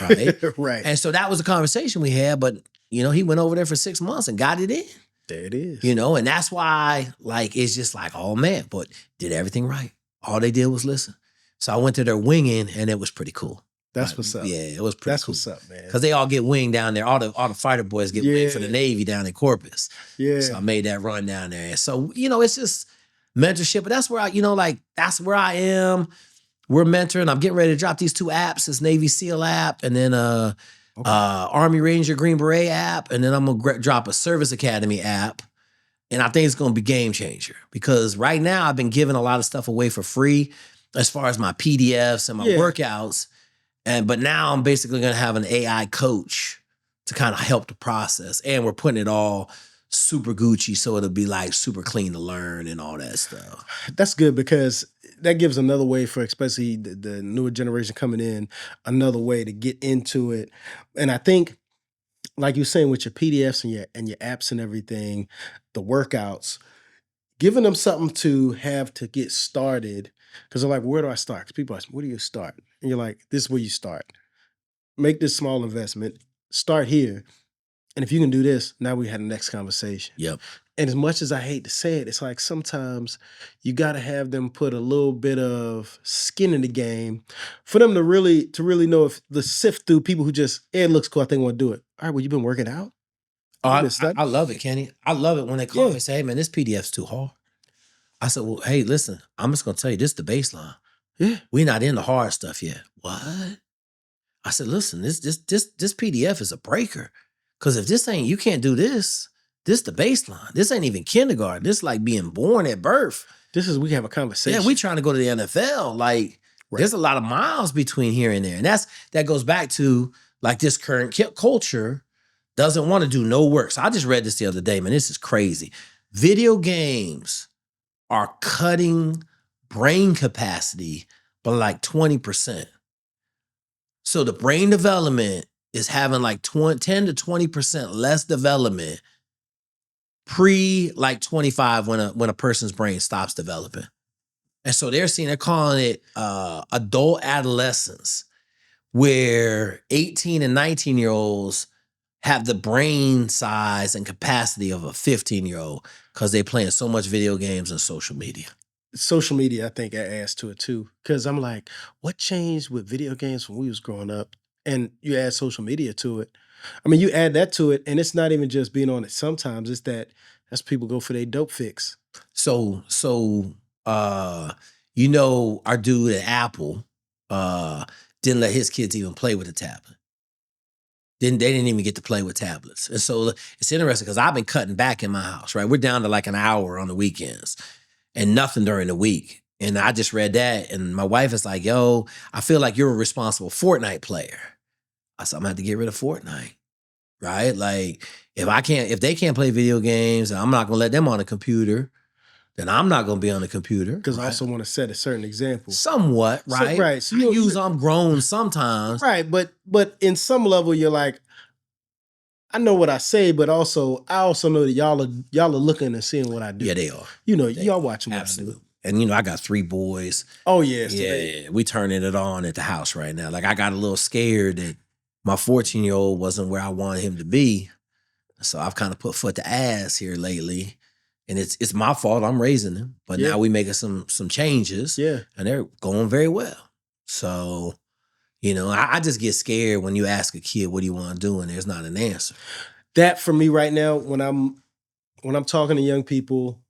Right. Right. And so that was a conversation we had, but you know, he went over there for 6 months and got it in. There it is. You know, and that's why, like, it's just like, oh man, but did everything right. All they did was listen. So I went to their winging and it was pretty cool. That's what's up. Yeah, it was pretty That's cool. what's up, man. Because they all get winged down there. All the fighter boys get winged for the Navy down in Corpus. Yeah. So I made that run down there. And so, you know, it's just mentorship. But that's where I, you know, like, that's where I am. We're mentoring. I'm getting ready to drop these 2 apps. This Navy SEAL app and then Army Ranger Green Beret app. And then I'm going to drop a Service Academy app. And I think it's going to be game changer because right now I've been giving a lot of stuff away for free as far as my PDFs and my workouts. But now I'm basically going to have an AI coach to kind of help the process. And we're putting it all super Gucci so it'll be like super clean to learn and all that stuff. That's good because that gives another way for especially the newer generation coming in, another way to get into it. And I think, like you're saying with your PDFs and your apps and everything, the workouts, giving them something to have to get started. Because they're like, where do I start? Because people ask, where do you start? And you're like, this is where you start. Make this small investment. Start here. And if you can do this, now we had the next conversation. Yep. And as much as I hate to say it, it's like sometimes you got to have them put a little bit of skin in the game for them to really know if the sift through people who just, it looks cool, I think I want to do it. All right, well, you've been working out? Oh, I love it, Kenny. I love it when they call me and say, hey, man, this PDF's too hard. I said, well, hey, listen, I'm just going to tell you, this is the baseline. Yeah. We're not in the hard stuff yet. What? I said, listen, this PDF is a breaker. Because if this ain't, you can't do this. This the baseline. This ain't even kindergarten. This like being born at birth. We have a conversation. Yeah, we trying to go to the NFL. Like, there's a lot of miles between here and there. And that goes back to like this current culture doesn't want to do no work. So I just read this the other day, man. This is crazy. Video games are cutting brain capacity by like 20%. So the brain development is having like 10 to 20% less development pre like 25 when a person's brain stops developing. And so they're calling it adult adolescence, where 18 and 19-year-olds have the brain size and capacity of a 15-year-old because they're playing so much video games and social media. Social media, I think, adds to it too. Because I'm like, what changed with video games when we was growing up? And you add social media to it. I mean, you add that to it, and it's not even just being on it. Sometimes it's that's people go for their dope fix. So our dude at Apple didn't let his kids even play with a tablet. They didn't even get to play with tablets. And so it's interesting because I've been cutting back in my house, right? We're down to like an hour on the weekends and nothing during the week. And I just read that, and my wife is like, yo, I feel like you're a responsible Fortnite player. I said, I'm gonna have to get rid of Fortnite, right? Like, if they can't play video games, and I'm not gonna let them on a computer, then I'm not gonna be on the computer. Because I also want to set a certain example. Somewhat, right? So, right. So I'm grown sometimes. Right, but in some level, you're like, I know what I say, but also I also know that y'all are looking and seeing what I do. Yeah, they are. Y'all watching what Absolutely. I do. And I got 3 boys. Oh yeah, yeah. We turning it on at the house right now. Like I got a little scared that my 14-year-old wasn't where I wanted him to be. So I've kind of put foot to ass here lately. And it's my fault. I'm raising them. But now we making some changes. Yeah. And they're going very well. So, I just get scared when you ask a kid, what do you want to do? And there's not an answer. That for me right now, when I'm talking to young people,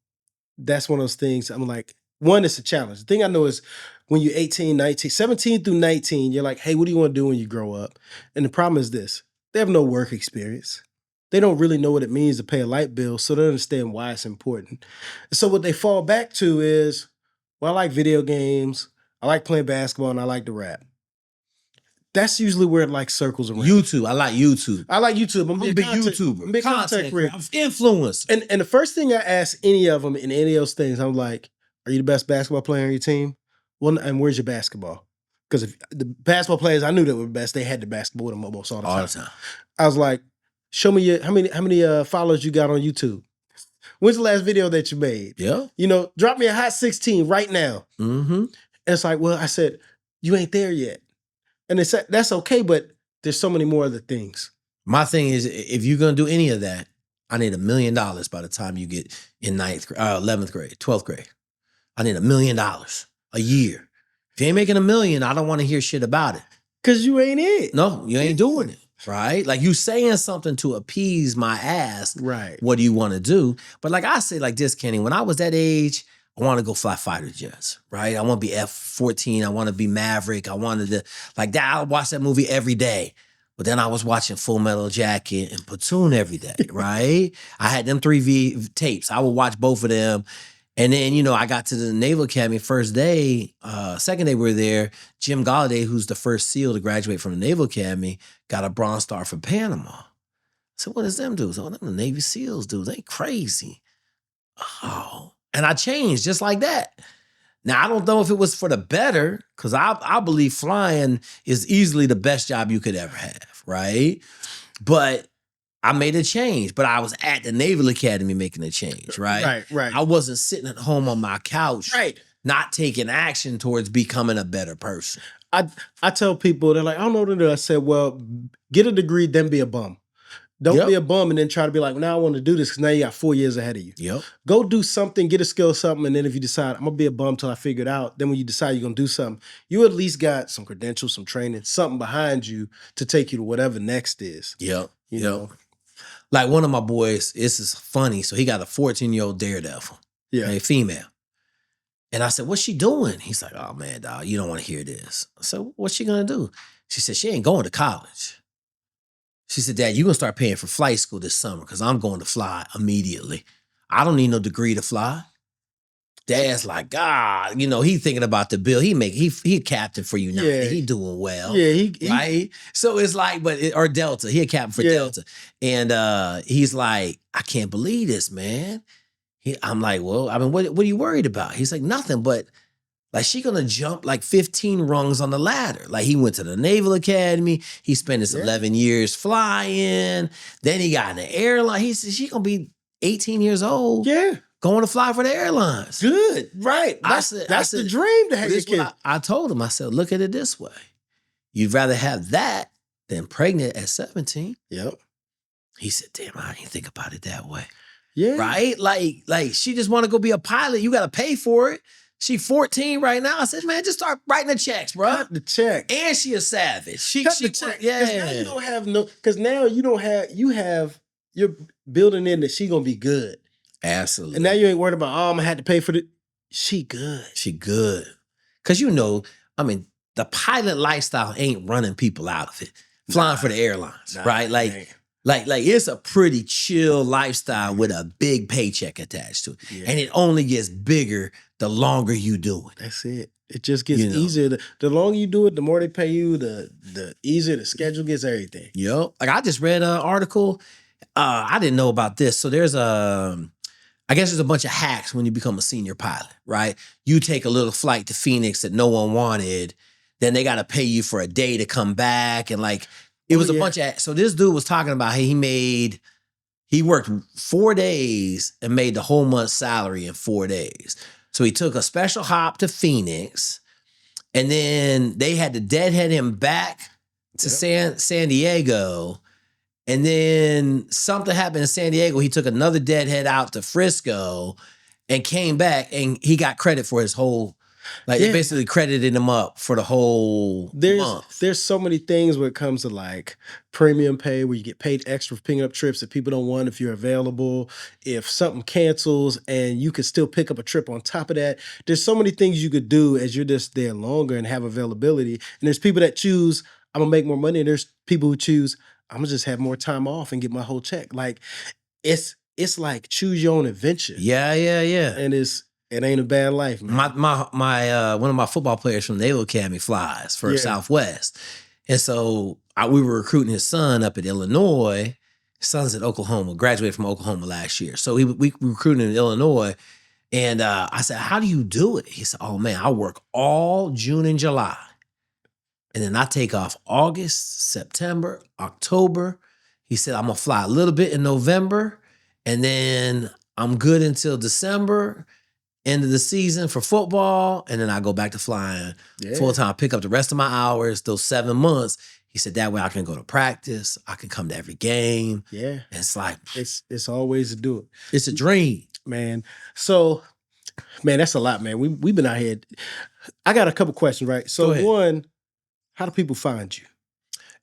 that's one of those things I'm like, one, it's a challenge. The thing I know is when you're 18, 19, 17 through 19, you're like, hey, what do you want to do when you grow up? And the problem is this: they have no work experience. They don't really know what it means to pay a light bill, so they don't understand why it's important. So what they fall back to is, well, I like video games, I like playing basketball, and I like to rap. That's usually where it like circles around. YouTube. I like YouTube. I'm a big YouTuber. I'm a big content creator. Influencer. And the first thing I ask any of them in any of those things, I'm like, are you the best basketball player on your team? Well, and where's your basketball? Because if the basketball players I knew that were best, they had the basketball with them almost all the time. I was like, show me how many followers you got on YouTube. When's the last video that you made? Yeah. Drop me a hot 16 right now. Mm-hmm. And it's like, well, I said, you ain't there yet. And they said, that's okay, but there's so many more other things. My thing is, if you're going to do any of that, I need $1 million by the time you get in 11th grade, 12th grade. I need $1 million a year. If you ain't making $1 million, I don't want to hear shit about it. Because you ain't it. No, you ain't doing it. Right? Like you saying something to appease my ass. Right. What do you want to do? But like I say like this, Kenny, when I was that age, I want to go fly fighter jets, right? I want to be F-14. I want to be Maverick. I wanted to, like that. I watch that movie every day. But then I was watching Full Metal Jacket and Platoon every day, right? I had them 3 tapes. I would watch both of them. And then, I got to the Naval Academy first day. Second day we were there. Jim Galladay, who's the first SEAL to graduate from the Naval Academy, got a Bronze Star for Panama. So what does them do? So them the Navy SEALs do. They crazy. Oh. And I changed just like that. Now, I don't know if it was for the better, because I believe flying is easily the best job you could ever have, right? But I made a change. But I was at the Naval Academy making a change, right? Right. I wasn't sitting at home on my couch, right, not taking action towards becoming a better person. I tell people, they're like, I don't know what to do. I said, well, get a degree, then be a bum. Don't be a bum and then try to be like, now I want to do this because now you got 4 years ahead of you. Yep. Go do something, get a skill, something, and then if you decide, I'm going to be a bum till I figure it out, then when you decide you're going to do something, you at least got some credentials, some training, something behind you to take you to whatever next is. Yep. You know? Like one of my boys, this is funny, so he got a 14-year-old daredevil, a female. And I said, what's she doing? He's like, oh man, dog, you don't want to hear this. I said, what's she going to do? She said, she ain't going to college. She said, Dad, you're going to start paying for flight school this summer because I'm going to fly immediately. I don't need no degree to fly. Dad's like, God, he thinking about the bill. He a captain for United. Yeah. He doing well. Yeah, right? So it's like, or Delta. He a captain for Delta. And he's like, I can't believe this, man. I'm like, well, I mean, what are you worried about? He's like, nothing, but like she gonna jump like 15 rungs on the ladder. Like he went to the Naval Academy. He spent his 11 years flying. Then he got in the airline. He said she gonna be 18 years old. Yeah. Going to fly for the airlines. Good. Right. That's the dream to have your kid. I told him, I said, look at it this way. You'd rather have that than pregnant at 17. Yep. He said, damn, I didn't think about it that way. Yeah. Right? Like she just want to go be a pilot. You got to pay for it. She 14 right now. I said, man, just start writing the checks, bro. Cut the check. And she a savage. Cut the check. Yeah. Because now you don't have because now you don't have, you're building in that she going to be good. Absolutely. And now you ain't worried about, I'm going to have to pay for the, she good. She good. Because the pilot lifestyle ain't running people out of it. Flying for the airlines, right? Like it's a pretty chill lifestyle with a big paycheck attached to it. Yeah. And it only gets bigger the longer you do it. That's it. It just gets easier. The longer you do it, the more they pay you, the easier the schedule gets, everything. Yep. Like I just read an article. I didn't know about this. So there's I guess there's a bunch of hacks when you become a senior pilot, right? You take a little flight to Phoenix that no one wanted, then they got to pay you for a day to come back. And like, it was a bunch of, so this dude was talking about how he worked 4 days and made the whole month's salary in 4 days. So he took a special hop to Phoenix, and then they had to deadhead him back to San Diego. And then something happened in San Diego. He took another deadhead out to Frisco and came back, and he got credit for his whole, they basically credited him up for the whole month. There's so many things when it comes to like premium pay where you get paid extra for picking up trips that people don't want if you're available. If something cancels and you can still pick up a trip on top of that. There's so many things you could do as you're just there longer and have availability. And there's people that choose, I'm going to make more money. And there's people who choose, I'm going to just have more time off and get my whole check. Like it's like choose your own adventure. Yeah. And it ain't a bad life, man. My one of my football players from Naval Academy flies for Southwest. And so we were recruiting his son up at Illinois. His son's at Oklahoma, graduated from Oklahoma last year. So we recruited in Illinois. And I said, how do you do it? He said, oh man, I work all June and July. And then I take off August, September, October. He said, I'm going to fly a little bit in November. And then I'm good until December, end of the season for football. And then I go back to flying full time, pick up the rest of my hours, those 7 months. He said, that way I can go to practice. I can come to every game. Yeah. And it's like, it's always to do it. It's a dream. Man. So, man, that's a lot, man. We've been out here. I got a couple questions, right? So one, how do people find you?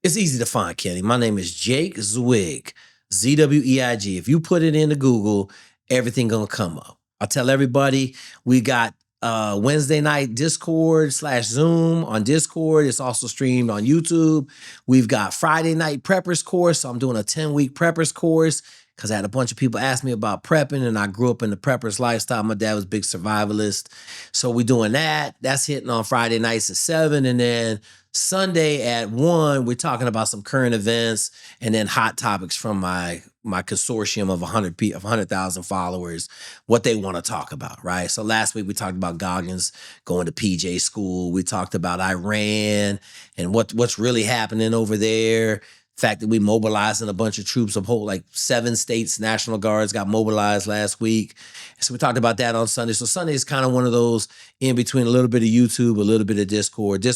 It's easy to find, Kenny. My name is Jake Zweig, Zweig. If you put it into Google, everything gonna come up. I tell everybody we got Wednesday night Discord/Zoom on Discord. It's also streamed on YouTube. We've got Friday night preppers course. So I'm doing a 10-week preppers course because I had a bunch of people ask me about prepping, and I grew up in the preppers lifestyle. My dad was a big survivalist. So we're doing that. That's hitting on Friday nights at 7. And then Sunday at 1, we're talking about some current events and then hot topics from my consortium of 100,000 followers, what they want to talk about, right? So last week we talked about Goggins going to PJ school. We talked about Iran and what's really happening over there. The fact that we mobilizing a bunch of troops, like 7 states, National Guards got mobilized last week. So we talked about that on Sunday. So Sunday is kind of one of those in between, a little bit of YouTube, a little bit of Discord.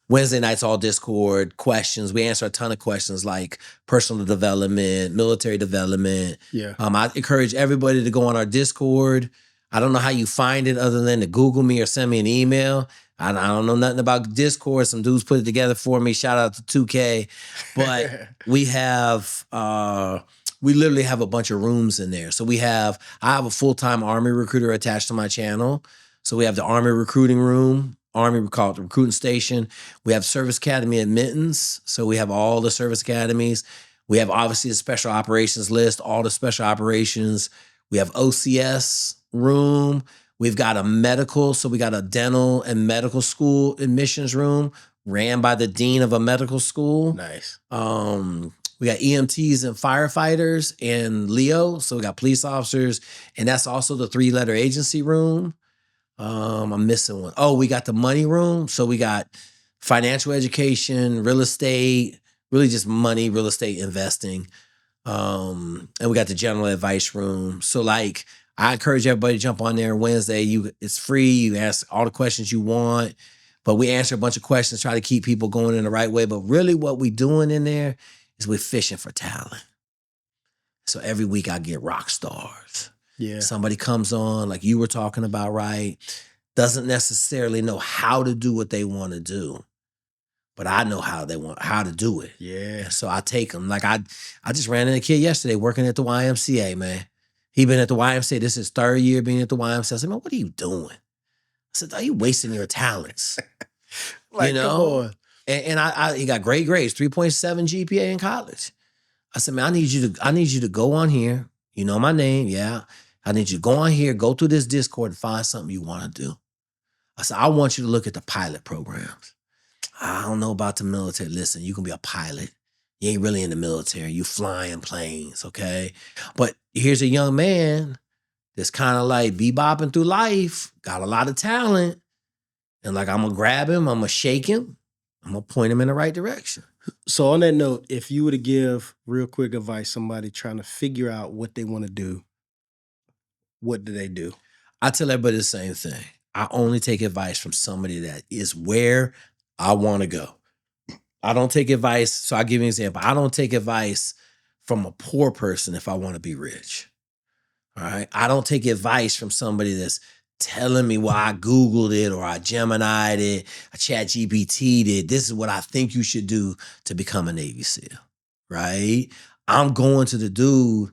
Wednesday nights, all Discord questions. We answer a ton of questions like personal development, military development. Yeah. I encourage everybody to go on our Discord. I don't know how you find it other than to Google me or send me an email. I don't know nothing about Discord. Some dudes put it together for me. Shout out to 2K. But we literally have a bunch of rooms in there. So I have a full-time Army recruiter attached to my channel. So we have the Army recruiting room. Army, we call it the recruiting station. We have Service Academy admittance. So we have all the service academies. We have obviously the special operations list, all the special operations. We have OCS room. We've got a medical, so we got a dental and medical school admissions room ran by the dean of a medical school. Nice. We got EMTs and firefighters and Leo, so we got police officers, and that's also the 3-letter agency room. I'm missing one. Oh, we got the money room, so we got financial education, real estate, really just money, real estate investing, and we got the general advice room. So like, I encourage everybody to jump on there Wednesday. It's free. You ask all the questions you want, but we answer a bunch of questions, try to keep people going in the right way. But really what we doing in there is we're fishing for talent. So every week I get rock stars. Yeah. Somebody comes on, like you were talking about, right? Doesn't necessarily know how to do what they want to do, but I know how to do it. Yeah. And so I take them. Like I just ran into a kid yesterday working at the YMCA, man. He been at the YMCA. This is his third year being at the YMCA. I said, man, what are you doing? I said, are you wasting your talents? Like, come on. And he got great grades, 3.7 GPA in college. I said, man, I need you to go on here. You know my name, yeah. I need you to go on here, go through this Discord and find something you want to do. I said, I want you to look at the pilot programs. I don't know about the military. Listen, you can be a pilot. You ain't really in the military. You flying planes, okay? But here's a young man that's kind of like bebopping through life, got a lot of talent. And like, I'm going to grab him. I'm going to shake him. I'm going to point him in the right direction. So on that note, if you were to give real quick advice, somebody trying to figure out what they want to do, what do they do? I tell everybody the same thing. I only take advice from somebody that is where I want to go. I don't take advice. So I'll give you an example. I don't take advice from a poor person if I want to be rich. All right. I don't take advice from somebody that's telling me, well, I Googled it or I Gemini'd it, I ChatGPT'd it. This is what I think you should do to become a Navy SEAL, right? I'm going to the dude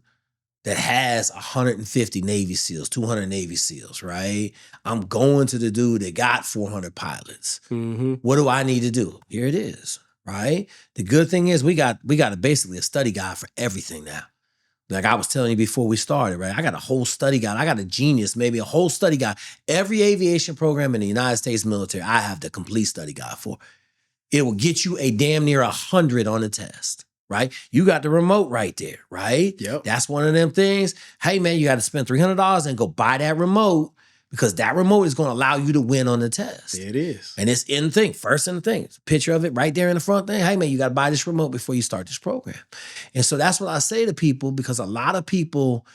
that has 150 Navy SEALs, 200 Navy SEALs, right? I'm going to the dude that got 400 pilots. Mm-hmm. What do I need to do? Here it is, right? The good thing is we got basically a study guide for everything now. Like I was telling you before we started, right? I got a whole study guide. I got a genius, maybe a whole study guide. Every aviation program in the United States military, I have the complete study guide for. It will get you a damn near 100 on the test, right? You got the remote right there, right? Yep. That's one of them things. Hey, man, you got to spend $300 and go buy that remote because that remote is going to allow you to win on the test. It is. And it's in the thing, first in the thing. It's a picture of it right there in the front thing. Hey, man, you got to buy this remote before you start this program. And so that's what I say to people because a lot of people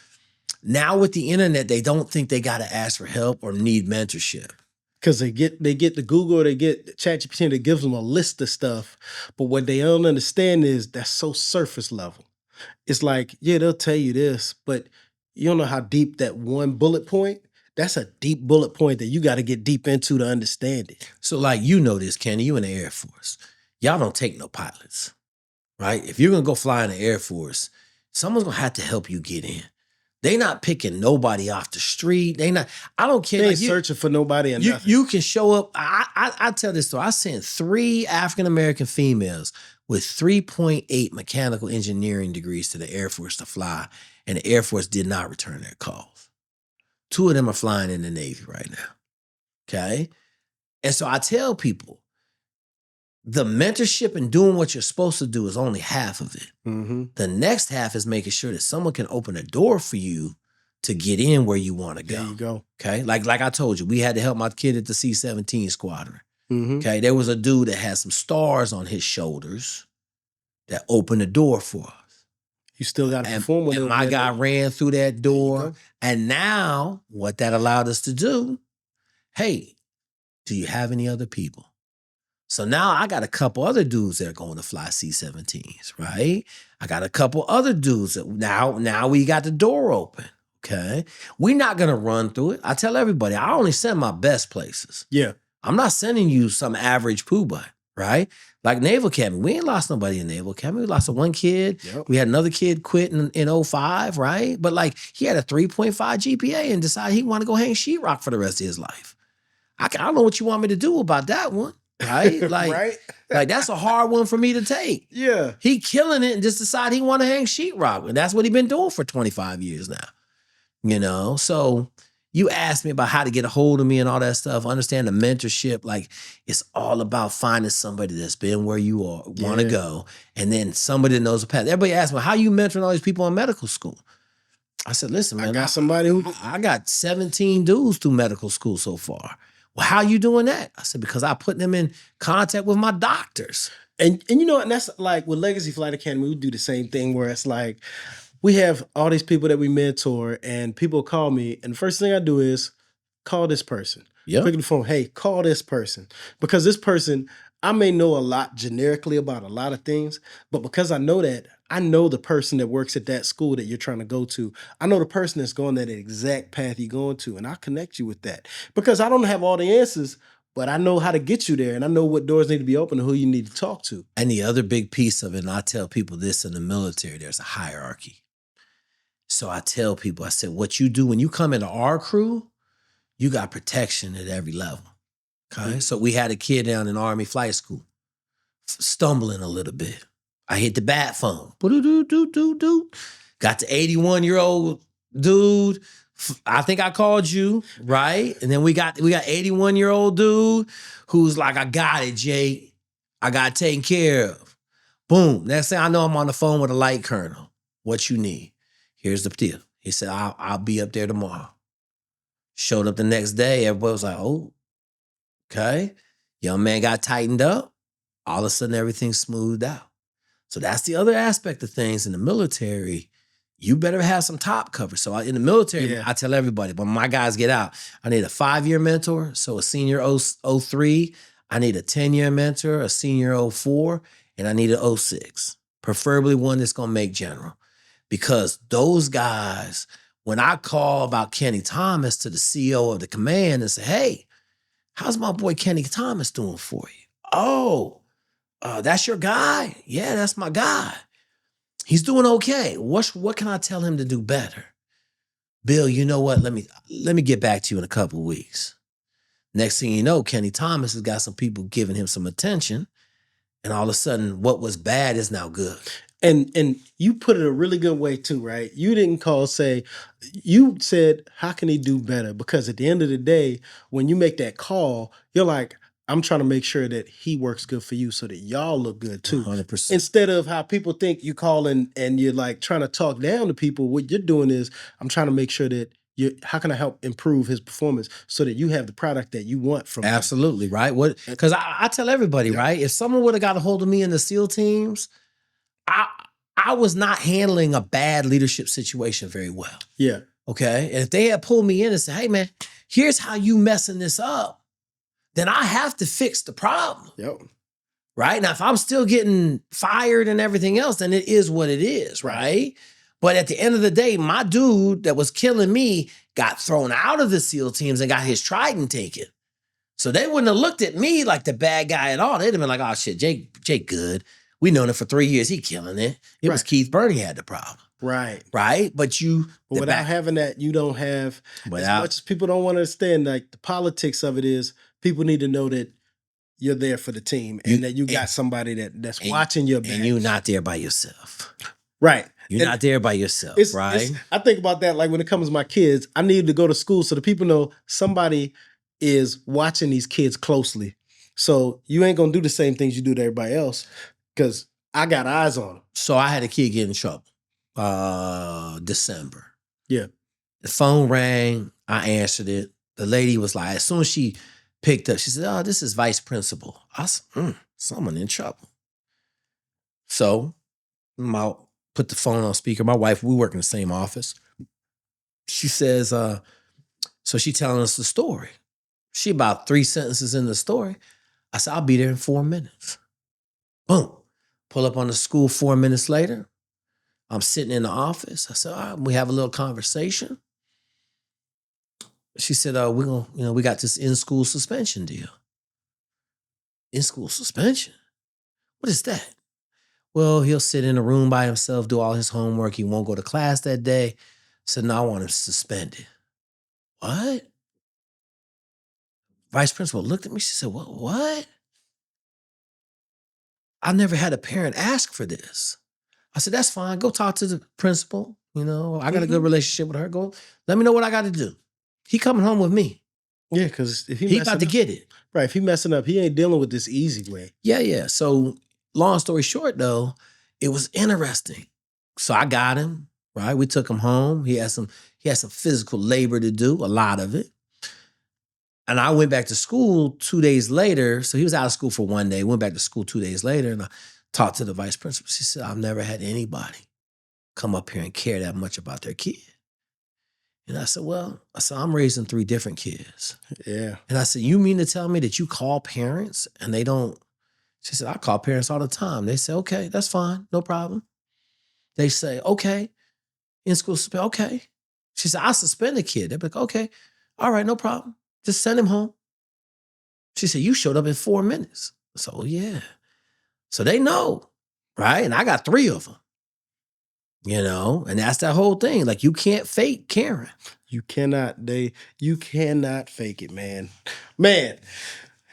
now with the internet, they don't think they got to ask for help or need mentorship. Because they get the Google, they get ChatGPT that gives them a list of stuff. But what they don't understand is that's so surface level. It's like, yeah, they'll tell you this, but you don't know how deep that one bullet point, that's a deep bullet point that you got to get deep into to understand it. So like, you know this, Kenny, you in the Air Force. Y'all don't take no pilots, right? If you're going to go fly in the Air Force, someone's going to have to help you get in. They not picking nobody off the street. I don't care. They ain't searching for nobody and nothing. You can show up. I tell this story. I sent 3 African-American females with 3.8 mechanical engineering degrees to the Air Force to fly, and the Air Force did not return their calls. 2 of them are flying in the Navy right now, okay? And so I tell people, the mentorship and doing what you're supposed to do is only half of it. Mm-hmm. The next half is making sure that someone can open a door for you to get in where you want to go. There you go. Okay. Like I told you, we had to help my kid at the C-17 squadron. Mm-hmm. Okay. There was a dude that had some stars on his shoulders that opened the door for us. You still got to perform with it. And my guy ran through that door. And now what that allowed us to do, hey, do you have any other people? So now I got a couple other dudes that are going to fly C-17s, right? I got a couple other dudes that now we got the door open, okay? We're not going to run through it. I tell everybody, I only send my best places. Yeah. I'm not sending you some average poo butt, right? Like Naval Academy, we ain't lost nobody in Naval Academy. We lost one kid. Yep. We had another kid quit in 05, right? But like he had a 3.5 GPA and decided he wanted to go hang sheetrock for the rest of his life. I don't know what you want me to do about that one. Right? Like, right? Like that's a hard one for me to take. Yeah. He killing it and just decided he want to hang sheetrock. And that's what he been doing for 25 years now. You know? So you asked me about how to get a hold of me and all that stuff. Understand the mentorship. Like it's all about finding somebody that's been where you are, want to go. And then somebody that knows the path. Everybody asks me, how you mentoring all these people in medical school? I said, listen, man. I got somebody who... I got 17 dudes through medical school so far. Well, how you doing that? I said, because I put them in contact with my doctors. And you know, and that's like with Legacy Flight Academy, we do the same thing where it's like, we have all these people that we mentor and people call me. And the first thing I do is call this person. Yep. Pick up the phone. Hey, call this person. Because this person, I may know a lot generically about a lot of things, but because I know that, I know the person that works at that school that you're trying to go to. I know the person that's going that exact path you're going to, and I'll connect you with that. Because I don't have all the answers, but I know how to get you there, and I know what doors need to be open and who you need to talk to. And the other big piece of it, and I tell people this in the military, there's a hierarchy. So I tell people, I said, what you do when you come into our crew, you got protection at every level. Okay. So we had a kid down in Army flight school stumbling a little bit. I hit the bat phone. Got the 81-year-old dude. I think I called you, right? And then we got 81-year-old dude who's like, I got it, Jake. I got it taken care of. Boom. Next thing I know, I'm on the phone with a light colonel. What you need? Here's the deal. He said, I'll be up there tomorrow. Showed up the next day. Everybody was like, oh, okay. Young man got tightened up. All of a sudden, everything smoothed out. So that's the other aspect of things in the military. You better have some top cover. So in the military, I tell everybody, when my guys get out, I need a 5-year mentor. So a senior 03, I need a 10-year mentor, a senior 04, and I need an 06. Preferably one that's going to make general. Because those guys, when I call about Kenny Thomas to the CEO of the command and say, hey, how's my boy Kenny Thomas doing for you? Oh, that's your guy? Yeah, that's my guy. He's doing okay. What can I tell him to do better? Bill, you know what? Let me get back to you in a couple of weeks. Next thing you know, Kenny Thomas has got some people giving him some attention. And all of a sudden, what was bad is now good. And you put it a really good way too, right? You didn't you said, how can he do better? Because at the end of the day, when you make that call, you're like, I'm trying to make sure that he works good for you so that y'all look good too. 100%. Instead of how people think you call and you're like trying to talk down to people, what you're doing is, I'm trying to make sure that how can I help improve his performance so that you have the product that you want from him? Absolutely, right? Because I tell everybody, right? If someone would have got a hold of me in the SEAL teams, I was not handling a bad leadership situation very well. Yeah. Okay. And if they had pulled me in and said, hey man, here's how you messing this up, then I have to fix the problem. Yep. Right? Now, if I'm still getting fired and everything else, then it is what it is, right? But at the end of the day, my dude that was killing me got thrown out of the SEAL teams and got his trident taken. So they wouldn't have looked at me like the bad guy at all. They'd have been like, oh shit, Jake good. We known him for 3 years. He killing it. It was Keith Burney had the problem. Right. Right? But without having that, you don't have, as much as people don't want to understand, like the politics of it is, people need to know that you're there for the team and that you got somebody that's watching your back. And you're not there by yourself. Right. You're not there by yourself, right? I think about that like when it comes to my kids, I need to go to school so the people know somebody is watching these kids closely. So you ain't going to do the same things you do to everybody else because I got eyes on them. So I had a kid get in trouble. December. Yeah. The phone rang. I answered it. The lady was like, as soon as she picked up, she said, oh, this is vice principal. I said, someone in trouble. So put the phone on speaker. My wife, we work in the same office. She says, so she telling us the story. She about 3 sentences in the story. I said, I'll be there in 4 minutes. Boom. Pull up on the school 4 minutes later. I'm sitting in the office. I said, all right, we have a little conversation. She said, we got this in-school suspension deal. In-school suspension? What is that? Well, he'll sit in a room by himself, do all his homework. He won't go to class that day. I said, no, I want him suspended. What? Vice principal looked at me. She said, what? I never had a parent ask for this. I said, that's fine. Go talk to the principal. I got a good relationship with her. Go, let me know what I got to do. He coming home with me. Yeah, because if he about to get it. Right, if he messing up, he ain't dealing with this easy way. Yeah. So long story short, though, it was interesting. So I got him, right? We took him home. He had some physical labor to do, a lot of it. And I went back to school 2 days later. So he was out of school for 1 day. Went back to school 2 days later, and I talked to the vice principal. She said, I've never had anybody come up here and care that much about their kid. And I said, I'm raising 3 different kids. Yeah. And I said, you mean to tell me that you call parents and they don't She said, I call parents all the time. They say, okay, that's fine. No problem. They say, okay, in school, okay. She said, I suspend the kid. They're like, okay, all right, no problem. Just send him home. She said, you showed up in 4 minutes. So, yeah. So they know, right? And I got 3 of them, and that's that whole thing. Like, you can't fake caring. You cannot fake it, man. Man,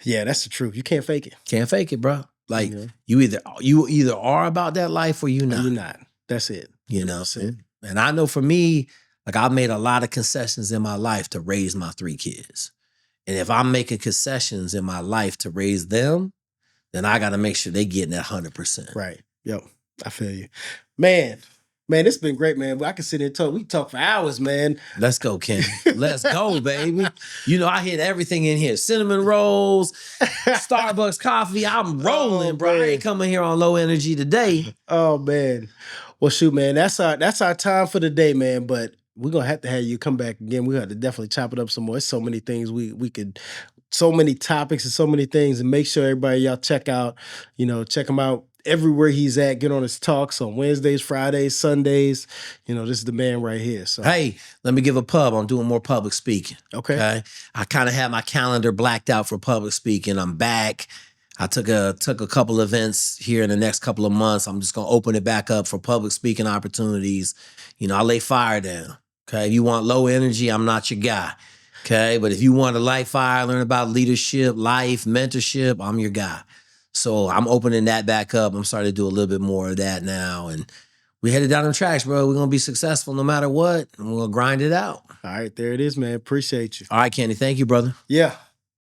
yeah, that's the truth. You can't fake it. Can't fake it, bro. Like, you either are about that life or you're not. You're not. That's it. That's it. And I know for me, like, I've made a lot of concessions in my life to raise my 3 kids. And if I'm making concessions in my life to raise them, then I got to make sure they getting that 100%. Right. Yep. I feel you. Man, it's been great, man. I can sit here and talk. We can talk for hours, man. Let's go, Ken. Let's go, baby. I hit everything in here. Cinnamon rolls, Starbucks coffee. I'm rolling, bro. I ain't coming here on low energy today. Oh, man. Well, shoot, man. That's our time for the day, man. But we're going to have you come back again. We have to definitely chop it up some more. There's so many things we could, so many topics and so many things. And make sure everybody, y'all check him out everywhere he's at. Get on his talks on Wednesdays, Fridays, Sundays. This is the man right here. So, hey, let me give a pub. I'm doing more public speaking. Okay. I kind of have my calendar blacked out for public speaking. I'm back. I took a couple events here in the next couple of months. I'm just gonna open it back up for public speaking opportunities. I lay fire down. Okay. If you want low energy, I'm not your guy. Okay. But if you want to light fire, learn about leadership, life, mentorship, I'm your guy. So I'm opening that back up. I'm starting to do a little bit more of that now. And we headed down the tracks, bro. We're going to be successful no matter what. And we'll grind it out. All right. There it is, man. Appreciate you. All right, Kenny. Thank you, brother. Yeah.